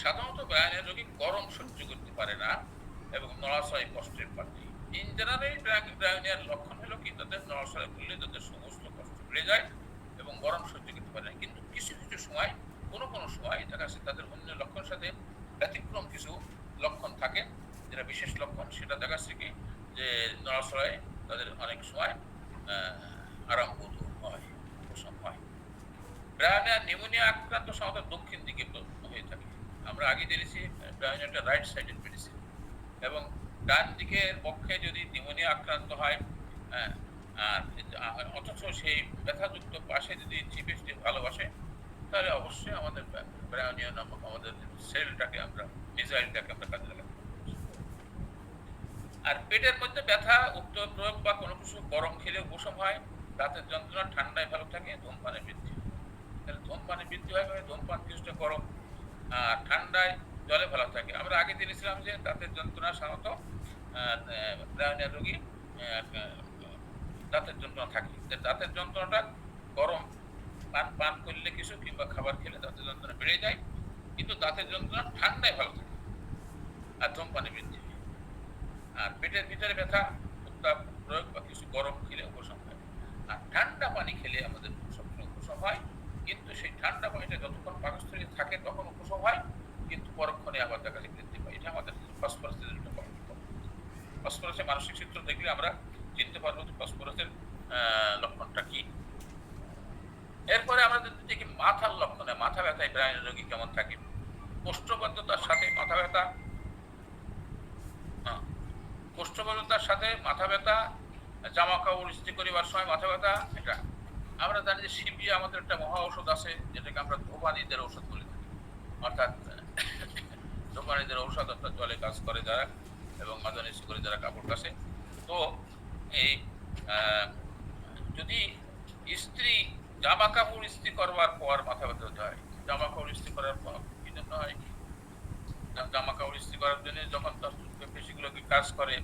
সাধারণত ব্রায়ানিয়া রোগী গরম সহ্য করতে পারে না এবং নড়াচড়াই কষ্টের পারে। ইন জেনারেল ব্রায়ানিয়ার লক্ষণ হলো কি তাদের নড়াচড়া করলে তাদের সমস্ত কষ্ট বেড়ে যায় এবং গরম সহ্য করতে পারে না। কিন্তু কিছু কিছু সময় কোনো কোনো সময় দেখা যাচ্ছে তাদের অন্য লক্ষণের সাথে ব্যতিক্রম কিছু লক্ষণ থাকে, যেটা বিশেষ লক্ষণ, সেটা দেখা যাচ্ছে কি যে নড়াচড়ায় তাদের অনেক সময় আরাম বোধ হয়, উপশম হয়। ব্রায়ানিয়া নিউমোনিয়া আক্রান্ত সাধারণত দক্ষিণ দিকে হয়ে থাকে। আমরা আগে জেনেছি ব্রায়ানিয়াটা রাইট সাইডেড মেডিসিন এবং ডান দিকের পক্ষে যদি নিউমোনিয়া আক্রান্ত হয়, আর অথচ সেই ব্যথাযুক্ত পাশে যদি চিপে ভালোবাসে, তাহলে অবশ্যই আমাদের ব্রায়ানিয়া নামক আমাদের সেলটাকে আমরা মিসাইলটাকে আমরা কাজে লাগাতে পারি। আর পেটের মধ্যে ব্যথা উত্তর প্রয়োগ বা কোনো কিছু গরম খেলে উপশম হয়, দাঁতের যন্ত্রণা ঠান্ডায় ভালো থাকে, ধূমপানে বৃদ্ধি হয়। তাহলে ধূমপানে বৃদ্ধি হয় মানে ধূমপান কিছুটা গরম, ঠান্ডায় জলে ভালো থাকে। আমরা আগে জেনেছিলাম যে দাঁতের যন্ত্রণা সাধারণত ব্রায়ানিয়া রোগী দাঁতের যন্ত্রণা থাকে, দাঁতের যন্ত্রণাটা গরম পান করলে কিছু কিংবা খাবার খেলে দাঁতের যন্ত্রণা বেড়ে যায়, কিন্তু দাঁতের যন্ত্রণা ঠান্ডায় ভালো থাকে আর ধূমপানে বৃদ্ধি হয়। আর পেটের ভিতরে ব্যথা উত্তাপ প্রয়োগ বা কিছু গরম খেলে উপশম হয়। আর ঠান্ডা পানি খেলে আমাদের সবসময় উপশম হয়, কিন্তু সেই ঠান্ডা পানিটা যতক্ষণ পাকস্থলী থাকে তখন উপশম হয়, কিন্তু পরক্ষণে আবার দেখা যায় বৃদ্ধি পায়। এটা আমাদের ফসফরাসের একটা ফসফরাসের মানসিক চিত্র দেখলে আমরা চিনতে পারবো যে ফসফরাসের লক্ষণটা কি। এরপরে আমরা যদি দেখি মাথার লক্ষণে, মাথা ব্যথায় ব্রায়ানিয়া রোগী কেমন থাকে। কোষ্ঠবদ্ধতার সাথে মাথা ব্যথা, কোষ্ঠবদ্ধতার সাথে মাথা ব্যথা, জামা কাপড় ইস্ত্রি করিবার সময় মাথা ব্যথা। এটা আমরা জানি যে শিবিয়া আমাদের একটা মহা ঔষধ আছে, যেটাকে আমরা ধোবানিদের ঔষধ বলে থাকি। অর্থাৎ ধোবানিদের ঔষধ অর্থাৎ জলে কাজ করে যারা এবং মাজন ইস্ত্রি করে যারা কাপড় কাছে। তো এই যদি স্ত্রী জামা কাপড় ইস্ত্রি করবার পর মাথা ব্যথা হতে হয়, জামা কাপড় ইস্ত্রি করার পর কি জন্য হয়? জামা কাপড় ইস্ত্রি করার জন্য যখন তার পেশিগুলোকে কাজ করে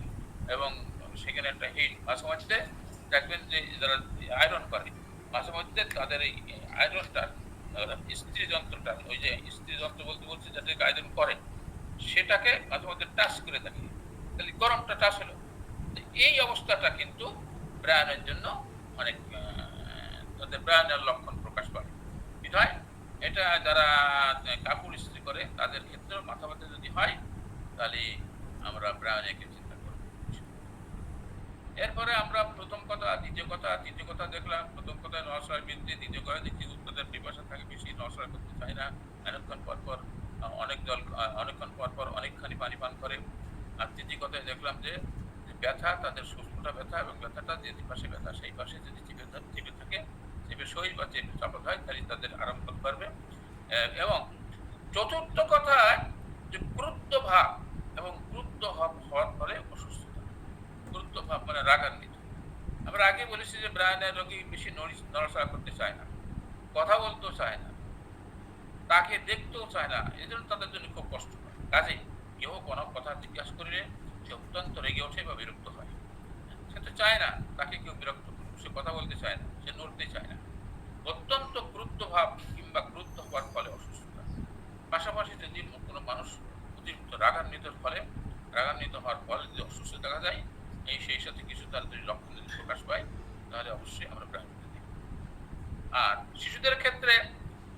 এবং সেখানে একটা হিট, মাঝে মধ্যে দেখবেন যে যারা আয়রন করে মাঝে মধ্যে তাদের এই আয়রনটা স্ত্রী যন্ত্রটা, ওই যে স্ত্রী যন্ত্র বলতে বলছে যাদেরকে আয়রন করে, সেটাকে মাঝে মধ্যে টাচ করে থাকে, তাহলে গরমটা টাচ হলো। এই অবস্থাটা কিন্তু ব্রায়ানের জন্য অনেক তাদের ব্রায়ানের লক্ষণ প্রকাশ পায়। বিধায় এটা যারা কাপড় ইস্ত্রি করে তাদের ক্ষেত্রেও মাথা ব্যথা যদি হয় তাহলে আমরা ব্রায়ানিয়াকে চিন্তা করব। এরপরে আমরা প্রথম কথা দ্বিতীয় কথা দেখলাম। প্রথম কথা নড়াচড়া বৃদ্ধি, দ্বিতীয় কথা দেখছি তাদের পিপাসা থাকে বেশি, নড়াচড়া করতে চায় না, অনেকক্ষণ পর অনেকখানি পানি পান করে। আর তৃতীয় কথায় দেখলাম যে ব্যথা তাদের সুস্থতা ব্যথা এবং ব্যথাটা যে পাশে ব্যথা সেই পাশে যদি চেপে থাকে, চেপে শরীর বা চেপে চাপা হয় তাহলে তাদের আরাম করতে পারবে। এবং চতুর্থ কথায় যে ক্রুদ্ধ ভাব এবং ক্রুদ্ধ হওয়ার ফলে অসুস্থতা। ক্রুদ্ধ ভাব মানে রাগান্বিত। আমরা আগে বলেছি যে ব্রায়ানিয়া রোগী বেশি নড়াচড়া করতে চায় না, কথা বলতেও চায় না, তাকে দেখতেও চায় না, এই জন্য তাদের জন্য খুব কষ্ট হয়। কাজেই কেউ কোনো কথা জিজ্ঞাসা করলে সে অত্যন্ত রেগে ওঠে বা বিরক্ত হয়। সে তো চায় না তাকে কেউ বিরক্ত করুক, সে কথা বলতে চায় না, সে নড়তে চায় না। অত্যন্ত ক্রুদ্ধ ভাব বা ক্রুদ্ধ হওয়ার ফলে অসুস্থতা। পাশাপাশি যদি কোনো মানুষ অতিরিক্ত রাগান্বিত হওয়ার ফলে যদি অসুস্থ দেখা যায়, সেই সাথে কিছু তার যদি লক্ষণ যদি প্রকাশ পায়, তাহলে অবশ্যই আমরা প্রাণীকে দেখব। আর শিশুদের ক্ষেত্রে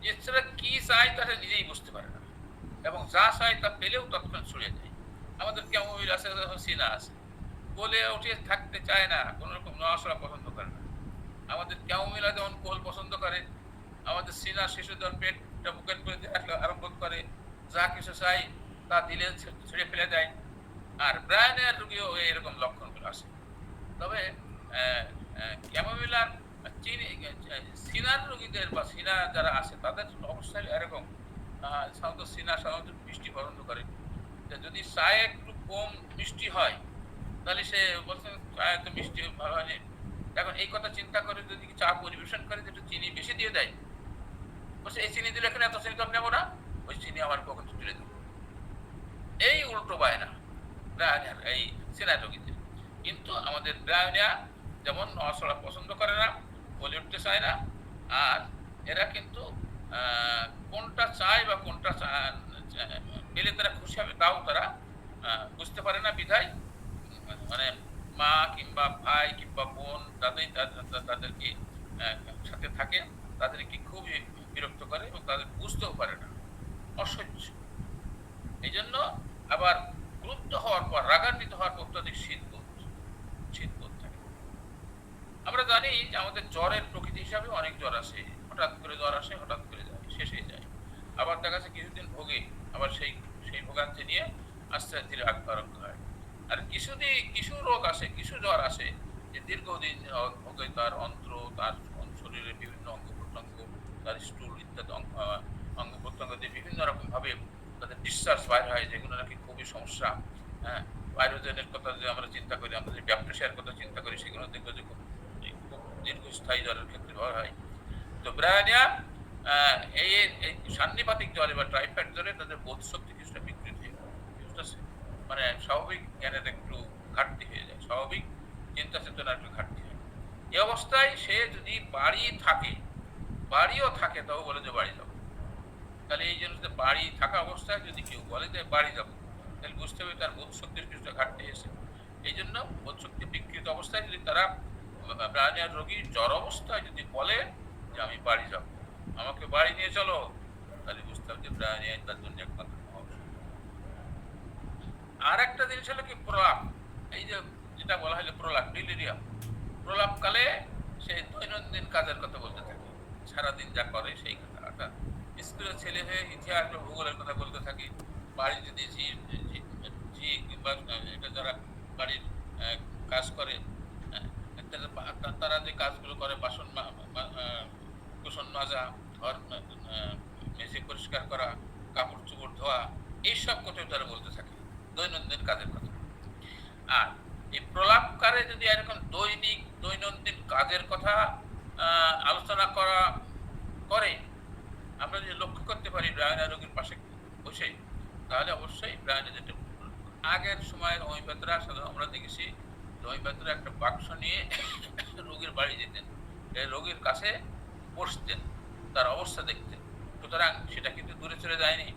বাচ্চারা কি চায় তারা নিজেই বুঝতে পারে না, এবং যা চায় তা পেলেও তৎক্ষণাৎ ছড়িয়ে যায়। আমাদের কেমন আছে, সিনা আছে, কোলে উঠে থাকতে চায় না, কোন রকম নড়াচড়া পছন্দ করে না। আমাদের ক্যামোমিলা যেমন কোল পছন্দ করে, আমাদের সিনা শিশুদের পেটটা বুকের করে দিয়ে রাখলে আরম্ভ করে, যা কিছু চাই তা দিলে ছেড়ে ফেলে দেয়। আর ব্রায়ানের রোগীও এরকম লক্ষণগুলো আসে। তবে ক্যামোমিলার সিনার রোগীদের বা সিনা যারা আছে তাদের অবস্থা এরকম, সাধারণত সিনা সাধারণত মিষ্টি পছন্দ করে। যদি চায়ে একটু কম মিষ্টি হয় তাহলে সে বলছেন চা এত মিষ্টি ভালো হয়নি। এখন এই কথা চিন্তা করে যদি চা পরিবেশন করে একটু চিনি বেশি দিয়ে দেয়, বলছে এই চিনি দিলে এখানে এত চিনি তো আমি নেবো না, ওই চিনি আমার পকেটে তুলে দেবো। এই উল্টো বায়না ব্রায়োনিয়ার এই সিনার রোগীদের। কিন্তু আমাদের ব্রায়োনিয়া যেমন নড়াচড়া পছন্দ করে না, বলে উঠতে চায় না, আর এরা কিন্তু কোনটা চায় বা কোনটা পেলে তারা খুশি হবে তাও তারা বুঝতে পারে না, বিধায় মানে মা কিংবা ভাই কিংবা বোন তাদেরকে সাথে থাকে, তাদেরকে খুবই বিরক্ত করে এবং তাদের বুঝতেও পারে না, অসহ্য। এই জন্য আবার ক্রুদ্ধ হওয়ার পর, রাগান্বিত হওয়ার পর অত্যাধিক শীতবোধ থাকে। আমরা জানি যে আমাদের জ্বরের প্রকৃতি হিসাবে অনেক জ্বর আসে, হঠাৎ করে জ্বর আসে, হঠাৎ করে যায়, শেষ হয়ে যায়। আবার দেখা যাচ্ছে কিছুদিন ভোগে, আবার সেই ভোগান্তি নিয়ে আস্তে ধীরে আরোগ্য হয়। আর কিছু রোগ আসে, কিছু জ্বর আসে যে দীর্ঘদিন ভোগে, তার অন্ত্র, তার শরীরের বিভিন্ন অঙ্গ প্রত্যঙ্গ, তার স্টুল ইত্যাদি অঙ্গ প্রত্যঙ্গ দিয়ে বিভিন্ন রকম ভাবে তাদের ডিসচার্জ বাইর হয়, যেগুলো নাকি খুবই সমস্যা। হ্যাঁ, পাইরোজেনের কথা যদি আমরা চিন্তা করি, আমরা যদি ব্যাকটেরিয়ার কথা চিন্তা করি, সেগুলো দেখবো যে খুব দীর্ঘস্থায়ী জ্বরের ক্ষেত্রে ব্যবহার হয়। তো ব্রায়োনিয়া এই সান্নিপাতিক জ্বরে বা টাইফয়েড জ্বরে তাদের বোধ শক্তি কিছুটা বিকৃত হয়ে যায়, মানে স্বাভাবিক জ্ঞানের একটু ঘাটতি হয়ে যায়, স্বাভাবিক চিন্তা চেতনার একটু ঘাটতি হয়। এই অবস্থায় সে যদি বাড়িও থাকে তাও বলে যে বাড়ি যাবো, তাহলে এই জন্য বাড়ি থাকা অবস্থায় যদি কেউ বলে যে বাড়ি যাবো, তাহলে বুঝতে হবে তার বোধ শক্তির কিছুটা ঘাটতি হয়েছে। এই জন্য বোধ শক্তি বিকৃত অবস্থায় যদি তারা ব্রায়োনিয়ার রোগী জ্বর অবস্থায় যদি বলে যে আমি বাড়ি যাব, আমাকে বাড়ি নিয়ে চলো, তাহলে বুঝতে হবে যে ব্রায়োনিয়া তার জন্য একমাত্র ঔষধ। আর একটা জিনিস হলো কি প্রলাপ, এই যে যেটা বলা হলো প্রলাপ, ডিলিরিয়াম। প্রলাপকালে সে দৈনন্দিন কাজের কথা বলতে থাকে, সারাদিন যা করে সেই কথা, অর্থাৎ স্কুলের ছেলে হয়ে ইতিহাস বা ভূগোলের কথা বলতে থাকে। বাড়ি যদি ঝি কিংবা এটা যারা বাড়ির কাজ করে, তারা যে কাজগুলো করে, বাসন কুসন মাজা, ঘর মেঝে পরিষ্কার করা, কাপড় চোপড় ধোয়া, এইসব কথা তারা বলতে থাকে, দৈনন্দিন কাজের কথা। আর এই প্রলাপকারে যদি এরকম দৈনন্দিন কাজের কথা আলোচনা করে, আমরা যদি লক্ষ্য করতে পারি ব্রায়োনিয়া রোগীর পাশে বসে, তাহলে অবশ্যই ব্রায়োনিয়া যেটা আগের সময়ের হোমিওপ্যাথরা সাধারণত আমরা দেখেছি, হোমিওপ্যাথরা একটা বাক্স নিয়ে রোগীর বাড়ি যেতেন, রোগীর কাছে বসতেন, তার অবস্থা দেখতেন। সুতরাং সেটা কিন্তু দূরে চলে যায়নি।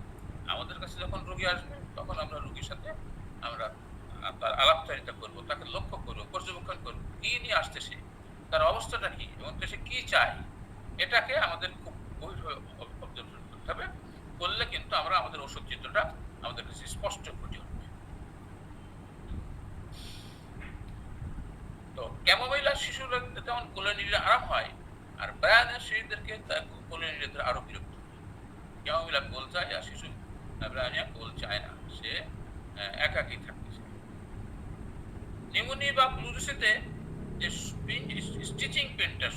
আমাদের কাছে যখন রোগী আসবে তখন আমরা রোগীর সাথে আমরা তার আলাপচারিতা করবো, তাকে লক্ষ্য করবো, পর্যবেক্ষণ করবো, কি নিয়ে আসছে সে, তার অবস্থাটা কি এবং সে কি চায়, এটাকে আমাদের খুব গভীরভাবে অবজার্ভ করতে হবে। করলে কিন্তু আমরা আমাদের ওষুধ চিত্রটা আমাদের কাছে স্পষ্ট ফুটে উঠবে। তো ক্যামোমাইলার শিশুরা যেমন কোলে নিলে আরাম হয়, আর ব্রায়োনিয়ার শিশুদেরকে কোলে নিলে আরো বিরক্ত হয়। ক্যামোমাইলা কোল চায় আর শিশু ব্রায়োনিয়া কোল চায় না, সে একাকী থাকতে চায়। নিউমোনিয়া বা প্লুরিসিতে যে স্টিচিং পেনটা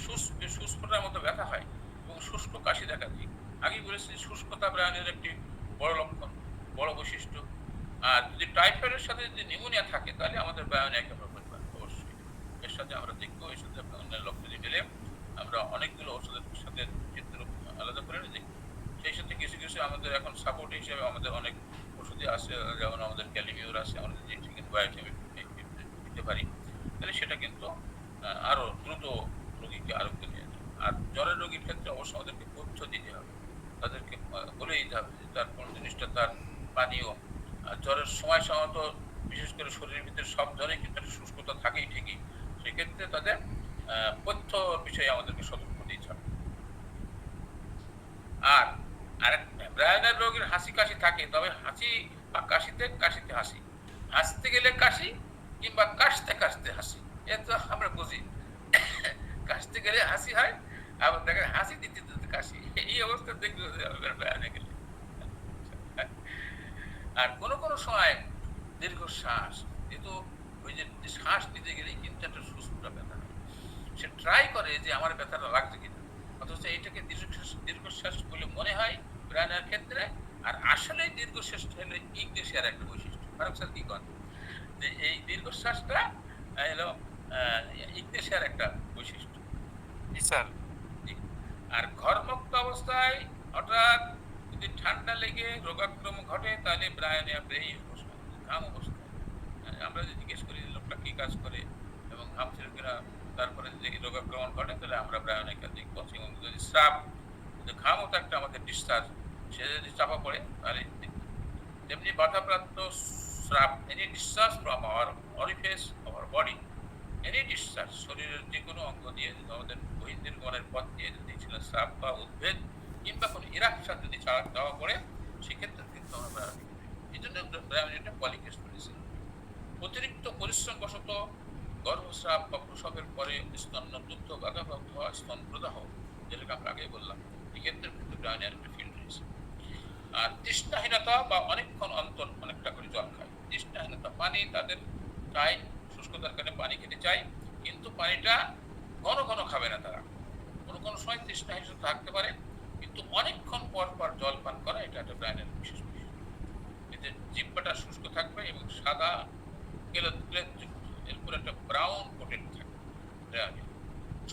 শুষ্কতার মতো ব্যথা হয় এবং শুষ্ক কাশি দেখা দিই। আগে বলেছি শুষ্কতা ব্রায়োনিয়ার একটি বড় লক্ষণ, বড় বৈশিষ্ট্য। আর যদি টাইফয়েডের সাথে যদি নিউমোনিয়া থাকে, তাহলে আমাদের ব্রায়োনিয়াকে আমরা বলবো অবশ্যই। এর সাথে আমরা দেখবো, এর সাথে অন্যান্য লক্ষণ মিলে আমরা অনেকগুলো ওষুধের সাথে চিত্র আলাদা করে দেখবো। সেই সাথে কিছু আমাদের এখন সাপোর্ট হিসেবে আমাদের অনেক ওষুধে আছে, যেমন আমাদের ক্যালিমিউর আছে, আমাদের যে চিকেন বায়োকেমিক দিতে পারি, তাহলে সেটা কিন্তু আরো দ্রুত রোগীকে আরোগ্য নিয়ে যায়। আর জ্বরের রোগীর ক্ষেত্রে অবশ্যই আমাদেরকে পথ্য দিতে হবে। ক্ষেত্রে সব ধরনের কিন্তু একটা শুষ্কতা থাকেই ঠিকই, সেক্ষেত্রে তাদের পথ্য বিষয়ে আমাদেরকে সতর্ক দিতে হবে। আর আরেকটা ব্রায়োনিয়া রোগীর হাসি কাশি থাকে, তবে হাসি বা কাশিতে কাশিতে হাসি, হাসতে গেলে কাশি কিংবা কাশতে কাশতে হাসি, এ তো আমরা বুঝি। কাশতে গেলে হাসি হয়, আবার দেখেন হাসি দিতে দিতে কাশি, এই অবস্থা দেখলে ব্রায়োনিয়া গেলে। আর কোনো কোনো সময় দীর্ঘশ্বাস, কিন্তু ওই যে শ্বাস নিতে গেলেই কিন্তু একটা সুস্থতা ব্যথা হয়, সে ট্রাই করে যে আমার ব্যথাটা লাগছে কিনা, অথচ এইটাকে দীর্ঘশ্বাস বলে মনে হয় প্রাণের ক্ষেত্রে। আর আসলে দীর্ঘশ্বাস হলো ইগনেশিয়ার একটা বৈশিষ্ট্য। ফারুক স্যার কি করেন যে এই দীর্ঘশ্বাসটা হলো ইগনেশিয়ার একটা বৈশিষ্ট্য। জি স্যার। জি। আর ঘরমুক্ত অবস্থায় হঠাৎ যদি ঠান্ডা লেগে রোগাক্রম ঘটে তাহলে ব্রায়োনিয়া বেই অবস্থায়, ঘাম অবস্থায়। আমরা যদি জিজ্ঞেস করি যে লোকটা কি কাজ করে এবং ঘামছিল কিনা, তারপরে যদি রোগাক্রমণ ঘটে তাহলে আমরা ব্রায়োনিয়া দেখবো। এবং যদি স্রাব, যদি ঘামও তো একটা আমাদের ডিসচার্জ, সে যদি চাপা পড়ে তাহলে তেমনি বাধাপ্রাপ্ত স্রাব, any discharge from our orifice our body, any discharge, শরীরের যে কোনো অঙ্গ দিয়ে যদি আমাদের বহির্নির্গমনের পথ দিয়ে যদি সেটা স্রাব বা উদ্ভেদ কিংবা কোনো ইরাকশন যদি ছাড়া দেওয়া পড়ে, সেক্ষেত্রে কিন্তু আমরা ব্রায়োনিয়া করি। এই জন্য ব্রায়োনিয়াটা পলিকেস মেডিসিন। অতিরিক্ত পরিশ্রম বশত গর্ভস্রাব বা প্রসবের পরে স্তন্যদুগ্ধ বাধাপ্রাপ্ত হওয়া, স্তন প্রদাহ, যেটাকে আমরা আগেই বললাম, এক্ষেত্রে কিন্তু ব্রায়োনিয়ার একটা ফিল্ড রয়েছে। আর তৃষ্ণাহীনতা বা অনেকক্ষণ অন্তর অনেকটা করে জল খায়, তৃষ্ণাহীনতা, পানি তাদের চায়, শুষ্কতার কারণে পানি খেতে চায়, কিন্তু পানিটা ঘন ঘন খাবে না তারা। কোনো কোনো সময় তৃষ্ণাহীনতা থাকতে পারে, কিন্তু অনেকক্ষণ পর পর জল পান করা এটা একটা ব্রায়োনিয়ার বিশেষ বিষয়। এতে জিহ্বাটা শুষ্ক থাকবে এবং সাদা গ্লেজযুক্ত, এরপর একটা ব্রাউন কোটেড থাকে ব্রায়োনিয়া।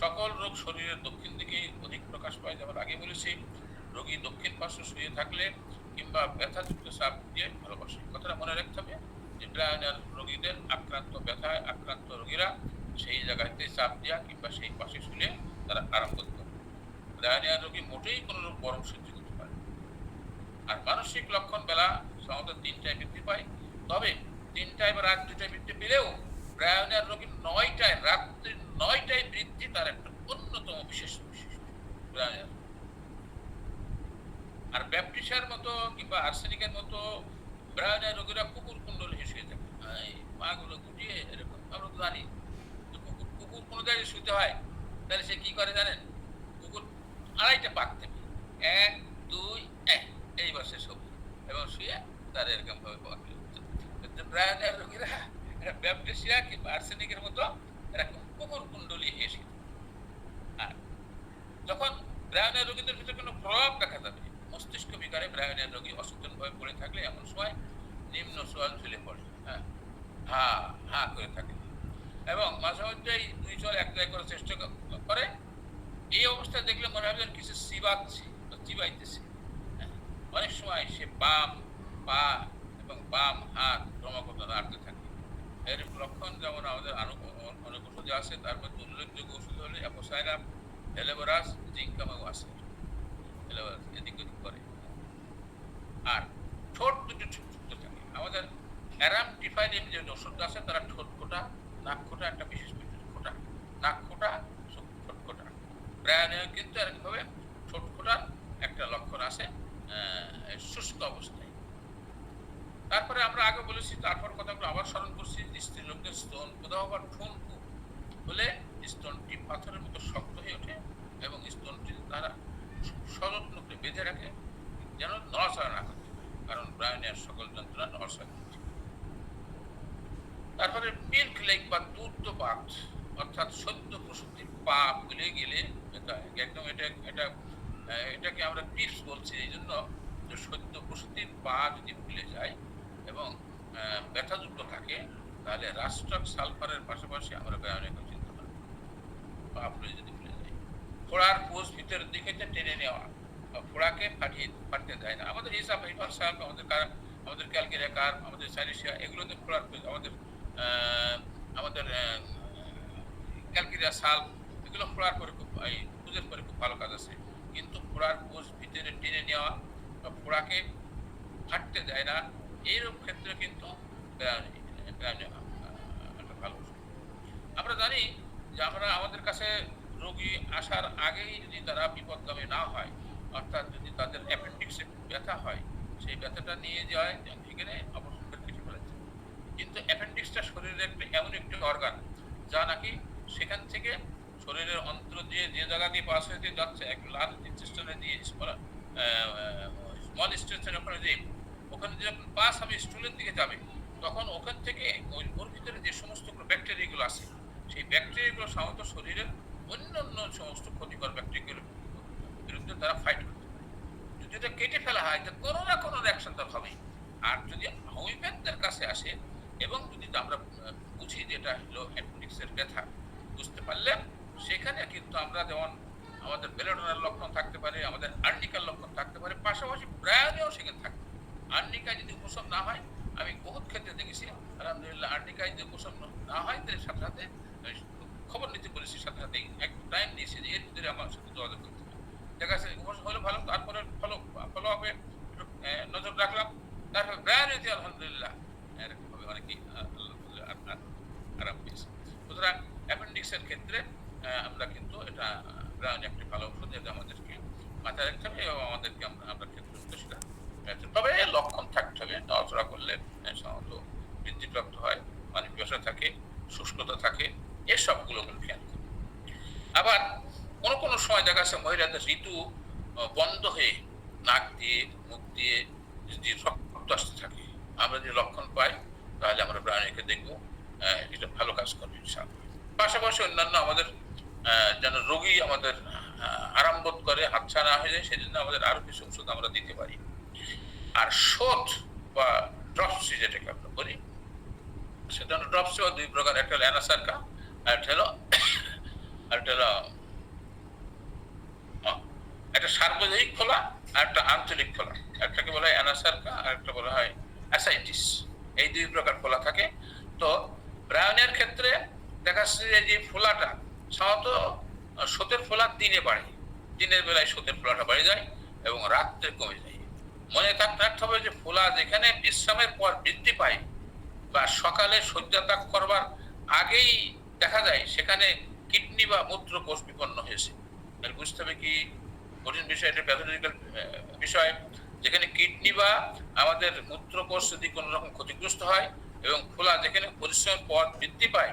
সকল রোগ শরীরের দক্ষিণ দিকেই অধিক প্রকাশ পায়, যেমন আগে বলেছি, রোগী দক্ষিণ পার্শ্বে শুয়ে থাকলে কিংবা ব্যথাযুক্ত চাপ দিয়ে ভালোবাসে। কথাটা মনে রাখতে হবে যে ব্রায়োনিয়ার রোগীদের ব্যথায় আক্রান্ত রোগীরা সেই জায়গাতে চাপ দেওয়া কিংবা সেই পাশে শুলে তারা আরাম বোধ করে। ব্রায়োনিয়ার রোগী মোটেই কোনো রোগ গরম সহ্য করতে পারে। আর মানসিক লক্ষণ বেলা সাধারণত 3টায় বৃদ্ধি পায়, তবে 3টায় বা রাত 2টায় বৃদ্ধি পেলেও ব্রায়োনিয়ার রোগী 9টায়, রাত্রি 9টায় বৃদ্ধি তার একটা অন্যতম বিশেষ বৈশিষ্ট্য ব্রায়োনিয়ার। আর ব্যাপটিসার মতো কিংবা আর্সেনিকের মতো ব্রায়োনিয়া রোগীরা কুকুর কুণ্ডলে শুয়ে থাকে, এই পাগুলো গুটিয়ে এরকম, আমরা তো জানি যে কুকুর কুকুর কোনো জায়গায় শুতে হয়, তাহলে সে কি করে জানেন? কুকুর 2.5টা পাক দেবে, 1 2 1, এইবার সে শোবে এবং শুয়ে তার এরকম ভাবে পাকলে ব্রায়োনিয়া রোগীরা ব্যাপটিসিয়া কিংবা আর্সেনিকের মতো এরকম কুকুর কুণ্ডলি এসে। আর যখন ব্রায়োনিয়া রোগীদের ভিতরে কোনো প্রভাব দেখা যাবে, মস্তিষ্ক বিকারে ব্রায়োনিয়া রোগী অসচেতনভাবে পড়ে থাকলে এমন সময় নিম্ন সোয়াল ঝুলে পড়ে, হ্যাঁ, হা হা করে থাকে এবং মাঝে মধ্যেই 2 চল 1 জায়গায় করার চেষ্টা করে। এই অবস্থায় দেখলে মনে হবে যেন কিছু চিবাচ্ছে বা চিবাইতেছে। হ্যাঁ, অনেক সময় সে বাম পা এবং বাম হাত ক্রমাগত নাড়তে থাকে। এর লক্ষণ যেমন আমাদের অনেক ওষুধে আছে, তার মধ্যে উল্লেখযোগ্য ওষুধ হলে অ্যাপোসাইরাম, হেলেবোরাস, জিঙ্কাম এবং আসেট, এদিক ওদিক করে। আর ঠোঁট দুটো ছোট থাকে। আমাদের অ্যারামটিফাইলিন যে ওষুধটা আছে, তারা ঠোঁট খোটা, নাক খোটা একটা বিশেষ খোটা, নাক খোটা, ঠোঁট খোটা। ব্রায়োনিয়া কিন্তু এরকমভাবে ঠোঁট খোটার একটা লক্ষণ আছে শুষ্ক অবস্থায়। তারপরে আমরা আগে বলেছি, তারপর কথাগুলো আবার স্মরণ করছি, স্ত্রী লোকদের স্তন প্রদাহ বা ঠুনকু হলে স্তনটি পাথরের মতো শক্ত হয়ে ওঠে এবং স্তনটি তারা সযত্ন করে বেঁধে রাখে যেন নড়াচড়া না করতে পারে, কারণ ব্রায়োনিয়ার সকল যন্ত্রণা নড়াচড়া করছে। তারপরে মিল্ক লেগ বা দুগ্ধপাত, অর্থাৎ সদ্য প্রসূতির পা ফুলে গেলে একদম এটাকে আমরা পিপস বলছি, এই জন্য যে সদ্য প্রসূতির পা যদি ফুলে যায় এবং ব্যথাযুক্ত থাকে, তাহলে রাস্ট্রাক সালফারের পাশাপাশি আমরা ব্রায়োনিয়া চিন্তা করি। পা ফুলে যদি ফুলে যায়, ফোড়ার পোষ ভিতরের দিকে টেনে নেওয়া, ফোড়াকে ফাটতে দেয় না। আমাদের হিসাব সাপ, আমাদের ক্যালকেরিয়া কার্প, আমাদের সাইলেশিয়া, এগুলোতে ফোড়ার পোষ, আমাদের ক্যালকেরিয়া সাল্প, এগুলো ফোড়ার পরে খুব, এই পুজোর পরে খুব ভালো কাজ আছে। কিন্তু ফোড়ার পোষ ভিতরে টেনে নেওয়া বা ফোড়াকে ফাটতে দেয় না, এইরকম ক্ষেত্রে কিন্তু আমরা আমাদের কাছে রোগী আসার আগেই যদি তারা বিপদগামী না হয়, অর্থাৎ যদি তাদের অ্যাপেন্ডিক্সে ব্যথা হয়, সেই ব্যথাটা নিয়ে যায় এখানে অবশ্যই কেটে ফেলেছে। কিন্তু অ্যাপেন্ডিক্সটা শরীরের এমন একটি অর্গান যা নাকি সেখান থেকে শরীরের অন্তর দিয়ে যে জায়গা দিয়ে পাস হয়ে যাচ্ছে, এক লার্জ ইন্টেস্টাইনে দিয়ে স্মল ইন্টেস্টাইন ওখানে যখন পাস হবে স্টুলের দিকে যাবে, তখন ওখান থেকে ওর ভিতরে যে সমস্ত ব্যাকটেরিয়াগুলো আছে, সেই ব্যাকটেরিয়াগুলো সাধারণত শরীরের অন্যান্য সমস্ত ক্ষতিকর ব্যাকটেরিয়াগুলোর বিরুদ্ধে তারা ফাইট করতে পারে। যদি এটা কেটে ফেলা হয়, তো কোনো না কোনো রিঅ্যাকশন তার হবেই। আর যদি হোমিওপ্যাথদের কাছে আসে এবং যদি আমরা বুঝি যে এটা হলো অ্যাপেন্ডিক্সের ব্যথা, বুঝতে পারলে সেখানে কিন্তু আমরা যেমন আমাদের বেলোডোনার লক্ষণ থাকতে পারে, আমাদের আর্নিকার লক্ষণ থাকতে পারে, পাশাপাশি ব্রায়োনিয়াও সেখানে থাকতে পারে। আর্নিকা যদি উপশম না হয়, আমি বহুত ক্ষেত্রে দেখেছি আলহামদুলিল্লাহ, আর্নিকা যদি উপশম না হয় তাহলে সাথে সাথে খবর নিতে বলেছি, সাথে সাথে এক টাইম নিয়েছে যে এর ভিতরে আমার সাথে যোগাযোগ করতে হবে। দেখা যাচ্ছে উপশম হলে ভালো, তারপরে ফলো হবে নজর রাখলাম, তারপরে ব্রায়োনিয়াতে আলহামদুলিল্লাহ এরকমভাবে অনেকেই আরাম পেয়েছে। সুতরাং অ্যাপেন্ডিক্সের ক্ষেত্রে আমরা কিন্তু এটা ব্রায়োনিয়া একটি ভালো ওষুধ, এটা আমাদেরকে মাথায় রাখতে হবে এবং আমাদেরকে আমরা ক্ষেত্রে সেটা, তবে লক্ষণ থাকতে হবে। নড়াচড়া করলে সাধারণত বৃদ্ধিপ্রাপ্ত হয়, মানে পিপাসা থাকে, শুষ্কতা থাকে, এসবগুলো খেয়াল করবে। আবার কোনো কোনো সময় দেখা যাচ্ছে মহিলাদের ঋতু বন্ধ হয়ে নাক দিয়ে মুখ দিয়ে যদি রক্ত আসতে থাকে, আমরা যদি লক্ষণ পাই তাহলে আমরা ব্রায়োনিয়াকে দেখবো, এটা ভালো কাজ করবে ইনশাআল্লাহ। পাশাপাশি অন্যান্য আমাদের যেন রোগী আমাদের আরাম বোধ করে, হাতছা না হয়ে যায়, সেজন্য আমাদের আরো কিছু ওষুধ আমরা দিতে পারি। আর শোথ বা ড্রপসি যেটাকে আমরা বলি, সেটা ড্রপসি দুই প্রকার, একটা হলো অ্যানাসার্কা আর একটা হলো একটা সার্বজনীন খোলা আর একটা আঞ্চলিক খোলা। একটাকে বলা হয় অ্যানাসার্কা আর একটা বলা হয় অ্যাসাইটিস। এই দুই প্রকার খোলা থাকে। তো ব্রায়োনিয়ার ক্ষেত্রে দেখা যাচ্ছে যে ফোলাটা সাধারণত শোথের ফোলা দিনে বাড়ে, দিনের বেলায় শোথের ফোলাটা বেড়ে যায় এবং রাত্রে কমে যায়। মনে রাখতে হবে যে ফোলা যেখানে বিশ্রামের পর বৃদ্ধি পায় বা সকালে শয্যা ত্যাগ করবার আগেই দেখা যায়, সেখানে কিডনি বা মূত্রকোষ বিপন্ন হয়েছে। বুঝতে হবে কি কঠিন বিষয়, এটা প্যাথোলজিক্যাল বিষয়। যেখানে কিডনি বা আমাদের মূত্রকোষ যদি কোনো রকম ক্ষতিগ্রস্ত হয় এবং ফোলা যেখানে পরিশ্রমের পর বৃদ্ধি পায়,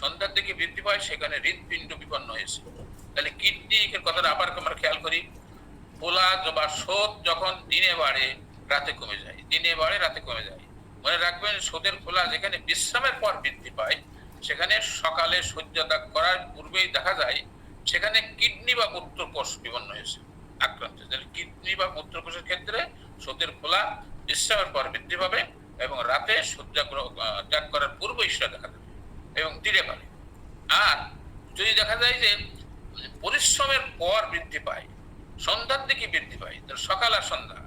সন্ধ্যার দিকে বৃদ্ধি পায়, সেখানে হৃদপিণ্ড বিপন্ন হয়েছে। তাহলে কিডনি এর কথাটা আবার আমরা খেয়াল করি, ফোলা বা শোথ যখন দিনে বাড়ে রাতে কমে যায়, দিনে বাড়ে রাতে কমে যায়। মনে রাখবেন, শোথের ফোলা যেখানে বিশ্রামের পর বৃদ্ধি পায়, সেখানে সকালে শয্যা ত্যাগ করার পূর্বেই দেখা যায় সেখানে কিডনি বা মূত্রকোষ বিপন্ন হয়েছে, আক্রান্ত। কিডনি বা মূত্রকোষের ক্ষেত্রে শোথের ফোলা বিশ্রামের পর বৃদ্ধি পাবে এবং রাতে শয্যা ত্যাগ করার পূর্বেই সেটা দেখা যাবে এবং দিতে পারে। আর যদি দেখা যায় যে পরিশ্রমের পর বৃদ্ধি পায়, সন্ধ্যার দিকে বৃদ্ধি পায়, সকাল আর সন্ধ্যা,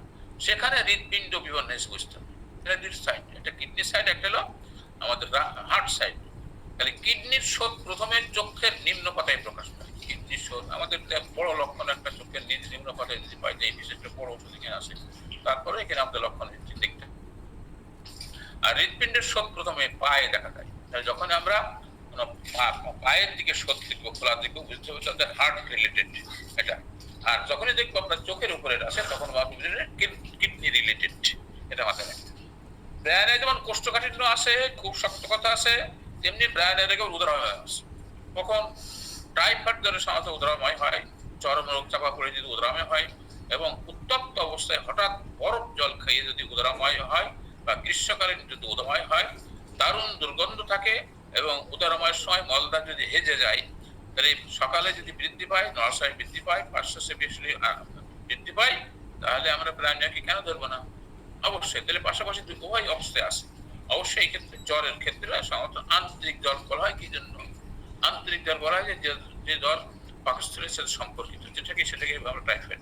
সেখানে হৃদপিণ্ড বিপন্ন হয়েছে, বুঝতে হবে। এটা দুই সাইড, একটা কিডনি সাইড, একটা হলো আমাদের হার্ট সাইড। তাহলে কিডনির শোথ প্রথমে চোখের নিম্ন পাতায় প্রকাশ পায়। কিডনির শোথ আমাদের বড় লক্ষণ, একটা চোখের নিম্ন পাতায় যদি পাই, এই বিশেষ বড় ওষুধ এখানে আসে, তারপরে এখানে আমাদের লক্ষণ দেখতে। আর হৃদপিণ্ডের শোথ প্রথমে পায়ে দেখা যায়। তাহলে যখন আমরা পায়ের দিকে শোথ দেখবো, খোলা দেখবো, বুঝতে হবে তাদের হার্ট রিলেটেড এটা। আর যখনই দেখবো আপনার চোখের উপরে আসে, তখন কিডনি রিলেটেড, এটা মাথায় রাখতে। ব্রায়োনিয়া যেমন কোষ্ঠকাঠিন্য আছে, খুব শক্ত কথা আছে, তেমনি ব্রায়োনিয়া থেকে উদরাময় আছে। কখন টাইফয়েড জ্বরে সাধারণত উদরাময় হয়, চরম রোগ চাপা পড়ে যদি উদরাময় হয়, এবং উত্তপ্ত অবস্থায় হঠাৎ বরফ জল খেয়ে যদি উদরাময় হয়, বা গ্রীষ্মকালীন যদি উদরাময় হয়, দারুণ দুর্গন্ধ থাকে এবং উদরাময়ের সময় মলদার যদি হেজে যায়, তাহলে সকালে যদি বৃদ্ধি পায়, নড়াচড়ায় বৃদ্ধি পায়, শ্বাসে বেশি বৃদ্ধি পায়, তাহলে আমরা ব্রায়োনিয়াকে কেন ধরবো না? অবশ্যই। তাহলে পাশাপাশি উভয় অবস্থায় আছে। অবশ্যই এই ক্ষেত্রে জ্বরের ক্ষেত্রে সাধারণত আন্তরিক জ্বর বলা হয়। কি জন্য আন্তরিক জ্বর বলা হয়? যে জ্বর পাকস্থলীর সাথে সম্পর্কিত, সেটাকে আমরা টাইফয়েড।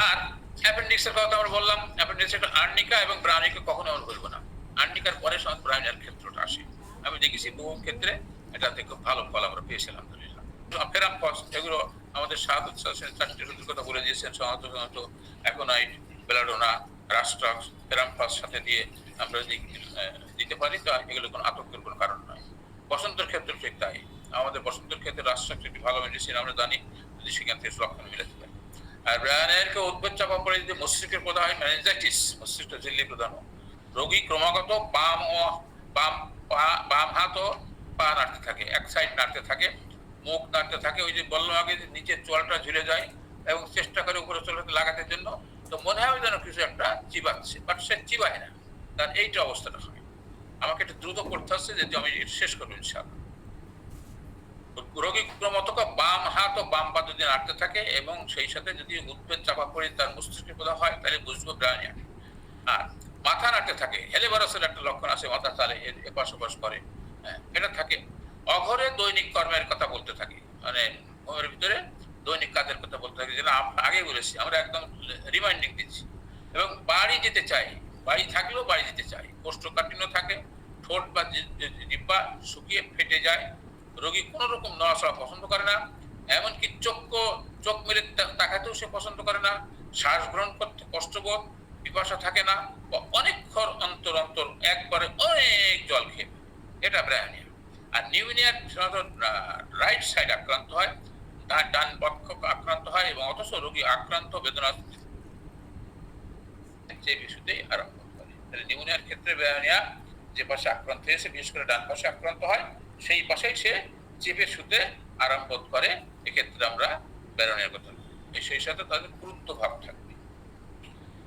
আর অ্যাপেন্ডিক্সের কথা আমরা বললাম, অ্যাপেন্ডিক্স একটা আর্নিকা এবং ব্রায়োনিয়াকে কখনো আমরা বলবো না। আর্নিকার পরে সাধারণত ব্রায়োনিয়ার ক্ষেত্রটা আসে। আমি দেখেছি বহু ক্ষেত্রে এটাতে খুব ভালো ফল আমরা পেয়েছিলাম, আলহামদুলিল্লাহ। ফেরাম্পাস, এগুলো আমাদের চারটি ওষুধের কথা বলে দিয়েছেন। সাধারণত অ্যাকোনাইট, বেলাডোনা, রাস্ট্রাক্স, ফেরাম্পাস সাথে দিয়ে আমরা যদি দিতে পারি, তো এগুলো কোনো আতঙ্কের কোনো কারণ নয়। বসন্তের ক্ষেত্রে ঠিক তাই। আমাদের বসন্তের ক্ষেত্রে রাষ্ট্রায়ত্ত একটি ভালো মেডিসিন আমরা জানি, যদি সেখান থেকে লক্ষণ মিলাতে পারি। আর ব্রায়ানের উদ্ভিদ চাপা পড়ে যদি মস্তিষ্কের প্রদান হয় মেনিনজাইটিস, মস্তিষ্ক ঝিল্লি প্রদান, রোগী ক্রমাগত বাম হাত ও পা নাড়তে থাকে, এক সাইড নাড়তে থাকে, মুখ নাড়তে থাকে, ওই যে বললাম আগে যে নিচের চোয়ালটা ঝুলে যায় এবং চেষ্টা করে উপরে চোয়ালটা লাগাতে জন্য, তো মনে হয় যেন কিছু একটা চিবাচ্ছে, বাট সে চিবায় না, তার এইটা অবস্থাটা হয়। আমাকে একটু দ্রুত করতে হচ্ছে যে আমি শেষ করবো ইনশাআল্লাহ। রোগী ক্রমাগত বাম হাত ও বাম পা যদি নাড়তে থাকে এবং সেই সাথে যদি উদ্ভিদ চাপা পড়ে তার মস্তিষ্কে প্রদান হয়, তাহলে বুঝবো ব্রায়ানিয়া। আর মাথা নাড়তে থাকে, হেলেবারসের একটা লক্ষণ আছে, মাথা চালে এপাশ ওপাশ করে, এটা থাকে। অঘরে দৈনিক কর্মের কথা বলতে থাকে, মানে ঘুমের ভিতরে দৈনিক কাজের কথা বলতে থাকে, যেটা আগে বলেছি, আমরা একদম রিমাইন্ডিং দিচ্ছি। এবং বাড়ি যেতে চাই, বাড়ি থাকলেও বাড়ি যেতে চাই, কোষ্ঠকাঠিন্য থাকে, ঠোঁট বা জিহ্বা শুকিয়ে ফেটে যায়, রোগী কোন রকম নড়াচড়া পছন্দ করে না, এমনকি চোখ মেলে তাকাতেও সে পছন্দ করে না, শ্বাস গ্রহণ করতে কষ্টবোধ, পিপাসা থাকে না, অনেকক্ষণ অন্তর অন্তর একবারে অনেক জল খেয়ে, এটা ব্রায়ানিয়া। আর নিউমোনিয়ার রাইট সাইড আক্রান্ত হয়, ডান পক্ষ আক্রান্ত হয়, এবং অথচ রোগী আক্রান্ত বেদনা যে বিষয়তেই আরম্ভ করে। তাহলে নিউমোনিয়ার ক্ষেত্রে ব্রায়ানিয়া যে পাশে আক্রান্ত হয়েছে, বিশেষ করে ডান পাশে আক্রান্ত হয়, সেই পাশেই সে চেপে শুতে আরাম বোধ করে। এক্ষেত্রে আমরা ব্রায়ানিয়ার কথা, সেই সাথে তাদের গুরুত্ব ভাব থাকবে।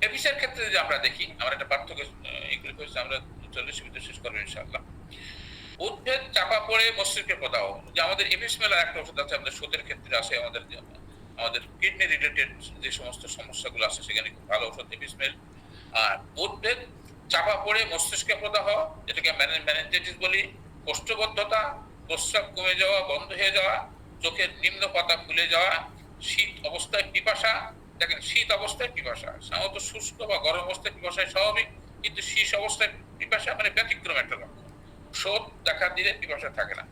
এপিসের ক্ষেত্রে যদি আমরা দেখি, আমরা একটা পার্থক্য এগুলো করেছি, আমরা 40 মিনিটে শেষ করবো ইনশাআল্লাহ। উদ্ভিদ চাপা পড়ে মস্তিষ্কে প্রদাহ, যে আমাদের এপিসমেলার একটা ওষুধ আছে, আমাদের শোধের ক্ষেত্রে আছে, আমাদের কিডনি রিলেটেড যে সমস্ত সমস্যাগুলো আছে সেখানে খুব ভালো ওষুধ এপিসমেল। আর উদ্ভিদ চাপা পড়ে মস্তিষ্কে প্রদাহ, যেটাকে মেনিনজাইটিস বলি, কোষ্ঠবদ্ধতা, প্রস্রাব কমে যাওয়া, বন্ধ হয়ে যাওয়া, চোখের নিম্ন পাতা ফুলে যাওয়া, শীত অবস্থায় পিপাসা। দেখেন, শীত অবস্থায় পিপাসা সাধারণত শুষ্ক বা গরম অবস্থায় পিপাসায় স্বাভাবিক, কিন্তু শীত অবস্থায় পিপাসা মানে ব্যতিক্রম একটা লক্ষণ। শোধ দেখা দিলে পিপাসা থাকে না।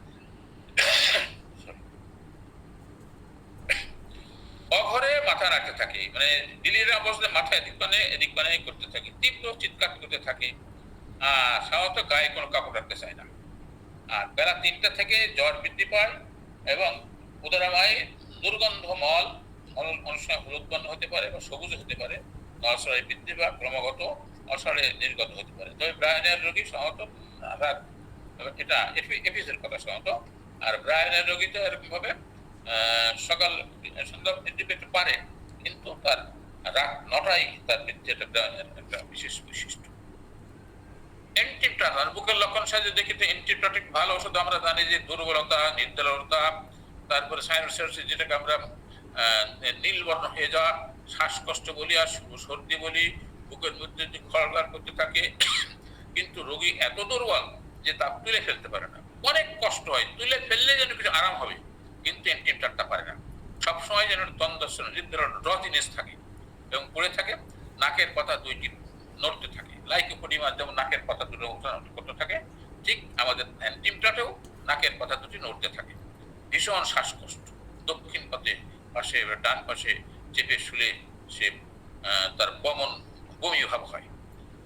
অঘরে মাথা রাখতে থাকে, মানে দিলের অবস্থায় মাথায় এদিক বানে করতে থাকে, তীব্র চিৎকার করতে থাকে, সাধারণত গায়ে কোনো কাপড় রাখতে চায় না। আর বেলা 3টা থেকে জ্বর বৃদ্ধি পায় এবং উদরাময় দুর্গন্ধ মল, অনেক সময় হলুদ বর্ণ হতে পারে বা সবুজ হতে পারে, নড়াচড়ায় বৃদ্ধি বা ক্রমাগত অসাড়ে নির্গত হতে পারে। তবে ব্রায়ানের রোগী সাধারণত এটা এপিসের কথা সাধারণত। আর ব্রায়ানের রোগী তো এরকম ভাবে সকাল সন্ধ্যা বৃদ্ধি পেতে পারে, কিন্তু তার রাত 9টায় তার বৃদ্ধি একটা বিশেষ বৈশিষ্ট্য। অ্যান্টিপ্টান বুকের লক্ষণ সাহায্যে দেখি তো অ্যান্টিপ্টাটিক ভালো ওষুধ আমরা জানি যে দুর্বলতা, নির্দলতা, তারপরে সাইনোসাইটিস যেটাকে আমরা নীলবর্ণ হয়ে যাওয়া, শ্বাসকষ্ট বলি আর সর্দি বলি, বুকের মধ্যে যে খড়গাড় করতে থাকে, কিন্তু রোগী এত দুর্বল যে তা তুলে ফেলতে পারে না, অনেক কষ্ট হয়, তুলে ফেললে যেন কিছু আরাম হবে, কিন্তু অ্যান্টিপ্টানটা পারে না, সবসময় যেন দ্বন্দ্ব ড্রজিনেস থাকে এবং পড়ে থাকে, নাকের পাতা দুইটি নড়তে থাকে, লাইকোপোডিয়া যেমন নাকের পাতা দুটো করতে থাকে, ঠিক আমাদের অ্যান্টিপ্টাটেও নাকের পাতা দুটি নড়তে থাকে, ভীষণ শ্বাসকষ্ট, দক্ষিণ পাশে ডান পাশে চেপে শুলে সে তার বমি ভাব হয়,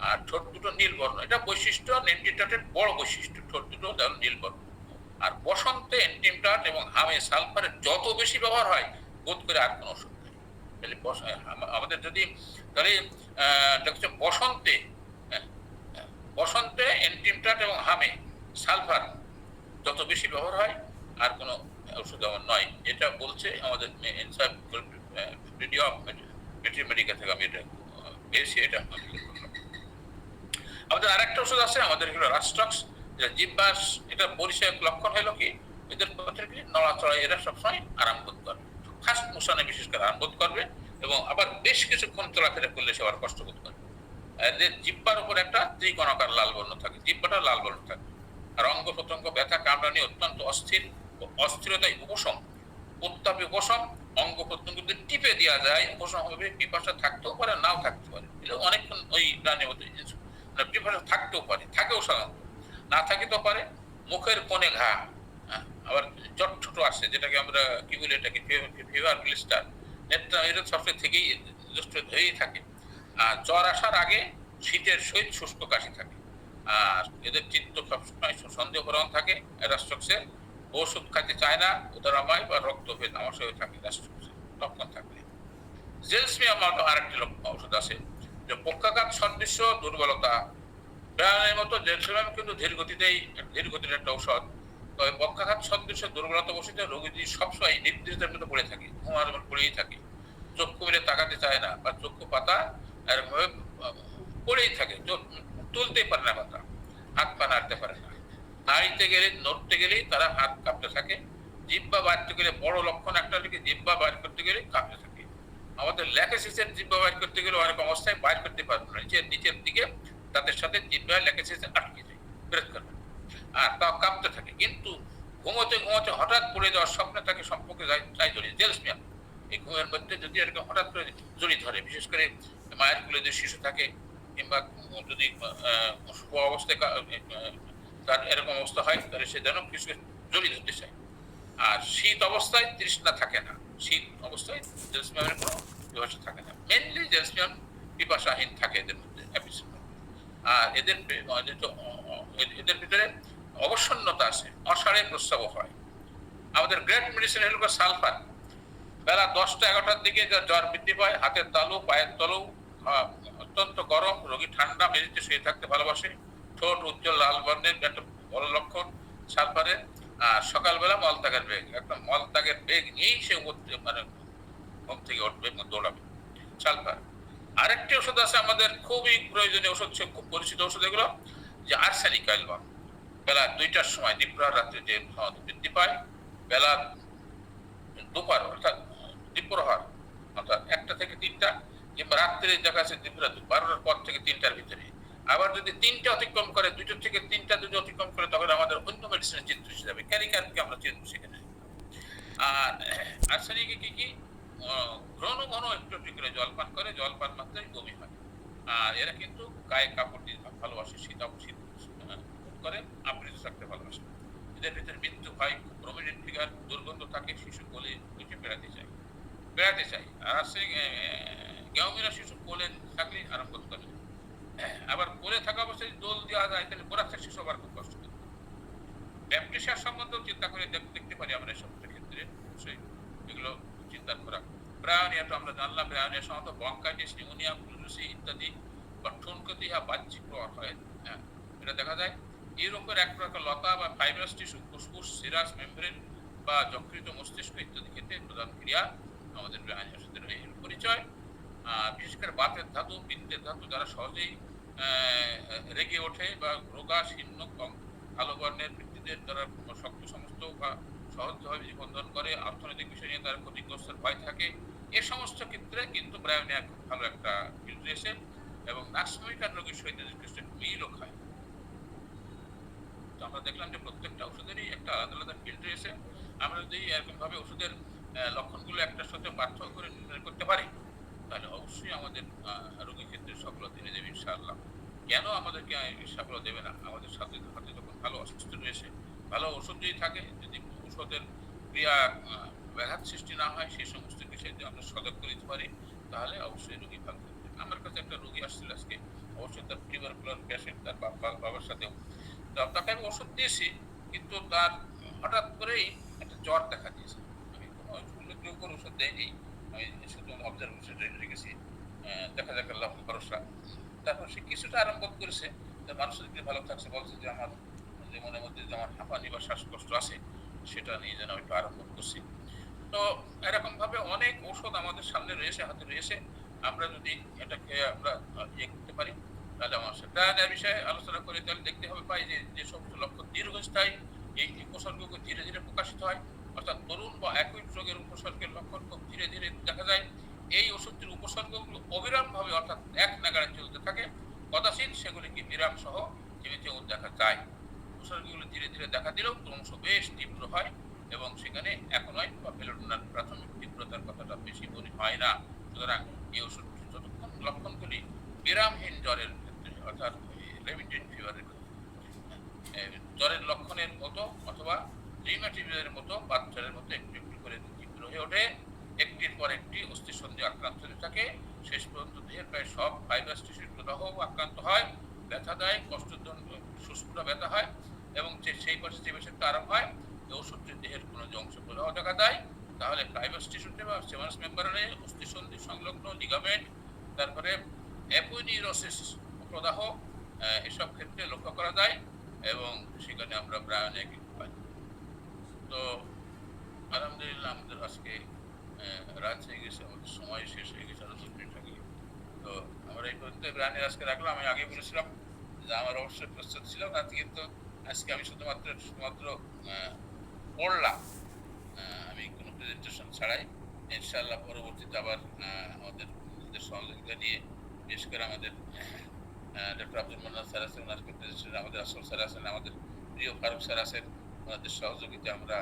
আর ঠোঁট দুটো নীলবর্ণ, এটা বৈশিষ্ট্য অ্যান্টিপ্টাটের বড় বৈশিষ্ট্য, ঠোঁট দুটো যেমন নীলবর্ণ। আর বসন্তে অ্যান্টিপ্টাট এবং হামে সালফারের যত বেশি ব্যবহার হয়, বোধ করে আর কোনো ওষুধ নেই। তাহলে আমাদের যদি তাহলে বসন্তে অ্যান্টিপ্টাট এবং হামে সালফার যত বেশি ব্যবহার হয়, আর কোনো ওষুধ আমার নয়, এটা বলছে আমাদের ভিডিও মেডিকেল থেকে আমি এটা পেয়েছি, এটা আমাদের আরেকটা ওষুধ আছে আমাদের এগুলো রাস্টক্স, যেটা জিব্বাস, এটা পরিচয়ক লক্ষণ হলো কি এদের নড়াচড়ায় এরা সবসময় আরাম বোধ করবে, ফার্স্ট মোশনে বিশেষ করে আরাম বোধ করবে, এবং আবার বেশ কিছুক্ষণ চলাফেরা করলে সে আবার কষ্ট বোধ করবে। এদের জিব্বার উপর একটা ত্রিকোণাকার লাল বর্ণ থাকে, জিব্বাটা লাল বর্ণ থাকে। আর অঙ্গ প্রত্যঙ্গ ব্যথা কামড়ানি অত্যন্ত অস্থির, অস্থিরতায় উপশম, উত্তাপে উপশম, অঙ্গ প্রত্যঙ্গ যদি টিপে দেওয়া যায় উপশম হবে, পিপাসা থাকতেও পারে নাও থাকতে পারে, অনেকক্ষণ ওই প্রাণীর মধ্যে পিপাসা থাকতেও পারে, থাকেও সাধারণত, না থাকিতেও পারে। মুখের কোণে ঘা, আবার জট ছোট আসে, যেটাকে আমরা কি বলি, এটাকে ফিভার ব্লিস্টার, নেত্রা এটা সবসময় থেকেই হয়েই থাকে। আর জ্বর আসার আগে শীতের সহিত শুষ্ক কাশি থাকে। আর এদের চিত্ত সবসময় সন্দেহ ব্রণ থাকে অ্যারাস্টক্সের, ওষুধ খাইতে চায় না, উদরাময় বা রক্তভেদ আমাশয় থাকে অ্যারাস্টক্সের লক্ষণ থাকলে। জেলসমিয়াম আরেকটি ওষুধ আছে যে পক্ষাঘাত সদৃশ্য দুর্বলতা, ব্রায়োনিয়ার মতো জেলসমিয়াম কিন্তু ধীর গতির একটা ঔষধ। তবে পক্ষাঘাত সদৃশ্য দুর্বলতা বসিতে রোগী যদি সবসময় নির্দিষ্টের মধ্যে পড়ে থাকে, ঘুমার মতো পড়েই থাকে, চক্ষু মেলে তাকাতে চায় না বা চক্ষু পাতা এরকমভাবে পড়েই থাকে, তুলতেই পারে না পাতা, হাত পা নাড়তে পারে না, নাড়িতে গেলে নড়তে গেলেই তারা হাত কাঁপতে থাকে, জিহ্বা বাড়তে গেলে বড় লক্ষণ একটা লিখে জিহ্বা বাইর করতে গেলে কাঁপতে থাকে। আমাদের ল্যাকেসিসের জিহ্বা বাইর করতে গেলে অনেক অবস্থায় বাইর করতে পারবো না, নিচের দিকে তাদের সাথে জিহ্বা ল্যাকেসিসে আটকে যায়, বের করবে আর তাও কাঁপতে থাকে। কিন্তু ঘুমোতে ঘুমোতে হঠাৎ পড়ে যাওয়ার স্বপ্নে তাকে সম্পর্কে চাই জড়িয়ে জেলসমিয়াম এই ঘুমের মধ্যে যদি এরকম হঠাৎ করে জড়িয়ে ধরে, বিশেষ করে মায়ের কোলে যদি শিশু থাকে কিংবা যদি শুভ অবস্থায় তার এরকম অবস্থা হয় তাহলে সে যেন কিছু জড়িয়ে ধরতে চায়। আর শীত অবস্থায় তৃষ্ণা থাকে না, শীত অবস্থায় জেলসমিয়ামের কোনো বিভাষা থাকে না। মেনলি জেলসমিয়াম পিপাসাহীন থাকে এদের মধ্যে এপিসোড। আর এদের ভিতরে অবসন্নতা আছে, অসাড়ে প্রস্রাব হয়। আমাদের গ্রেট মেডিসিন হলো সালফার। বেলা 10টা-11টার দিকে জ্বর বৃদ্ধি পায়, হাতের তালু পায়ের তালু অত্যন্ত গরম, রোগী ঠান্ডা মেঝেতে শুয়ে থাকতে ভালোবাসে, ঠোঁট উজ্জ্বল লাল বর্ণের একটা বড় লক্ষণ সালফারের। আর সকালবেলা মলত্যাগের বেগ, একদম মলত্যাগের বেগ নিয়েই সে মানে ঘুম থেকে উঠবে, দৌড়াবে, সালফার। আরেকটি ওষুধ আছে আমাদের খুবই প্রয়োজনীয় ওষুধ, খুব পরিচিত ওষুধ এগুলো, যে আর্সেনিক অ্যালবাম। বেলা 2টার সময় দ্বীপ্রহর রাত্রে যে বৃদ্ধি পায়, বেলা দুপুর অর্থাৎ দ্বীপ্রহর অর্থাৎ 1টা থেকে 3টা, কিংবা রাত্রে দেখা যাচ্ছে দ্বীপ্রহর 12টার পর থেকে 3টার ভিতরে। আবার যদি 3টা অতিক্রম করে, 2টা থেকে 3টা যদি অতিক্রম করে, তখন আমাদের অন্য মেডিসিনের চিত্র এসে যাবে, ক্যারিকারকে আমরা চিনব সেখানে। আর আর্সেনিকে কি ঘন ঘন একটু একটু করে জল পান করে, জল পান মাত্রায় বমি হয়। আর এরা কিন্তু গায়ে কাপড় দিয়ে ভালোবাসে, শীত করে আবৃত থাকতে ভালোবাসে। এদের ভিতরে মৃত্যু ভয়, প্রমিনেন্ট ফিগার, দুর্গন্ধ থাকে, শিশু কোলে উঠে বেড়াতে চায়। আর গেউমিরা শিশু কোলে থাকলে আরাম করতে পারে। আবার কোলে থাকা অবস্থায় দোল দেওয়া যায় তাহলে গোড়াচ্ছে শিশু আবার খুব কষ্ট করে। ব্যাপটিসার সম্বন্ধেও চিন্তা করে দেখতে পারি আমরা এসব ক্ষেত্রে, অবশ্যই এগুলো চিন্তার করা। ব্রায়োনিয়া তো আমরা জানলাম, ব্রায়োনিয়া সাধারণত ব্রঙ্কাইটিস, নিউমোনিয়া, প্লুরোসি ইত্যাদি বা ঠুনকতি বা বাহ্যিক প্রভাব হয়। হ্যাঁ, এটা দেখা যায়। ইউরোপের এক প্রকার লতা বা ফাইব্রাস টিস্যু, ফুসফুস, সিরাস মেমব্রেন বা যকৃত, মস্তিষ্ক ইত্যাদি ক্ষেত্রে প্রধান ক্রিয়া আমাদের ব্রায়োনিয়া ওষুধের এর পরিচয়। বিশেষ করে বাতের ধাতু, পিত্তের ধাতু যারা সহজেই রেগে ওঠে বা রোগা, শীর্ণ, কম কালো বর্ণের ব্যক্তিদের যারা শক্ত সমস্ত বা সহজভাবে জীবনধারণ করে, অর্থনৈতিক বিষয় নিয়ে তার ক্ষতিগ্রস্তের ভয় থাকে, এ সমস্ত ক্ষেত্রে কিন্তু ব্রায়োনিয়া খুব ভালো একটা ফিল্ট্রেশন এবং নাক্সমিকার রোগীর সহিত যথেষ্ট মিলও খায়। তো আমরা দেখলাম যে প্রত্যেকটা ওষুধেরই একটা আলাদা আলাদা ফিল্ড রয়েছে। আমরা যদি এরকম ভাবে ওষুধের লক্ষণগুলো একটার সাথে পার্থক্য করে নির্ণয় করতে পারি, তাহলে অবশ্যই আমাদের রোগীর ক্ষেত্রে সফলতা এনে দেবে ইনশাআল্লাহ। কেন আমাদেরকে সফলতা দেবে না? আমাদের সাথে হাতে যখন ভালো অসুস্থ রয়েছে, ভালো ওষুধ যদি থাকে, যদি ওষুধের ক্রিয়া ব্যাঘাত সৃষ্টি না হয়, সেই সমস্ত বিষয়ে যদি আমরা সজাগ করে দিতে পারি, তাহলে অবশ্যই রোগী ভালো থাকবে। আমার কাছে একটা রোগী আসছিল আজকে, অবশ্যই তার টিউবারকুলার পেশেন্ট, তার বাবার সাথেও। তো আপনাকে আমি ওষুধ দিয়েছি, কিন্তু তার হঠাৎ করেই একটা জ্বর দেখা দিয়েছে। আমি কোনো উল্লেখযোগ্য ওষুধ দেয়নি, আমি শুধু অবজারভেশন রেখেছি, দেখা যাক আল্লাহ ভরসা। তারপর সে কিছুটা আরাম বোধ করেছে, মানসিক দিকে ভালো থাকছে, বলছে যে আমার যে মনের মধ্যে যে আমার হাঁপানি বা শ্বাসকষ্ট আছে, সেটা নিয়ে যেন একটু আরাম বোধ করছি। তো এরকম ভাবে অনেক ওষুধ আমাদের সামনে রয়েছে, হাতে রয়েছে। আমরা যদি এটাকে আমরা ইয়ে করতে পারি, তাহলে আমার সেটা বিষয়ে আলোচনা করে তাহলে দেখতে হবে পাই যে সমস্ত লক্ষণ দীর্ঘস্থায়ী, এই উপসর্গগুলো ধীরে ধীরে প্রকাশিত হয়, অর্থাৎ তরুণ বা একই রোগের উপসর্গের লক্ষণ খুব ধীরে ধীরে দেখা যায়। এই ওষুধটির উপসর্গগুলো অবিরাম ভাবে অর্থাৎ এক নাগাড়ে চলতে থাকে, কদাচিৎ সেগুলিকে বিরাম সহ জীবিতেও দেখা যায়। উপসর্গগুলো ধীরে ধীরে দেখা দিলেও ক্রমশ বেশ তীব্র হয় এবং সেখানে এখনই বা বেলোডোনার প্রাথমিক তীব্রতার কথাটা বেশি মনে হয় না। সুতরাং এই ওষুধটি যতক্ষণ লক্ষণগুলি বিরামহীন জ্বরের ক্ষেত্রে, অর্থাৎ রেমিটেন্ট ফিভারের জ্বরের লক্ষণের মতো অথবা রিউমাটিজমের মতো বাচ্চাদের মতো একটু একটু করে তীব্র হয়ে ওঠে, একটির পর একটি অস্থিসন্ধি আক্রান্ত হতে থাকে, শেষ পর্যন্ত দেহের প্রায় সব ফাইব্রাস টিস্যুর প্রদাহ আক্রান্ত হয়, ব্যথা দেয়, কষ্টজনক সুস্ফুটা ব্যথা হয় এবং সেই কারো হয় এই ওষুধটি দেহের কোনো যে অংশ প্রদাহ দেখা দেয়, তাহলে ফাইবাস টিস্যুতে বা সেমাস মেম্বারে অস্থিসন্ধি সংলগ্ন লিগামেন্ট, তারপরে অ্যাপোনিউরোসিস প্রদাহ, এসব ক্ষেত্রে লক্ষ্য করা যায় এবং সেখানে আমরা ব্রায়োনিয়া কিন্তু পাই। তো আলহামদুলিল্লাহ আমাদের আজকে রাত হয়ে গেছে, আমাদের সময় শেষ হয়ে গেছে, আরো 10 মিনিট আগে। তো আমরা এই পর্যন্ত ব্রায়োনিয়া আজকে রাখলাম। আমি আগে বলেছিলাম যে আমার অবশ্যই প্রস্তুত ছিল না, কিন্তু আজকে আমি শুধুমাত্র পড়লাম, আমি কোনো প্রেজেন্টেশন ছাড়াই। ইনশাআল্লাহ পরবর্তীতে আবার আমাদের বন্ধুদের সহযোগিতা নিয়ে, বিশেষ করে আমাদের ডক্টর আব্দুল মান্নান স্যার আছেন, ওনার প্রেজেন্টেশন, আমাদের আসল স্যার আছেন, আমাদের প্রিয় ফারুক স্যার আছেন, ওনাদের সহযোগিতা আমরা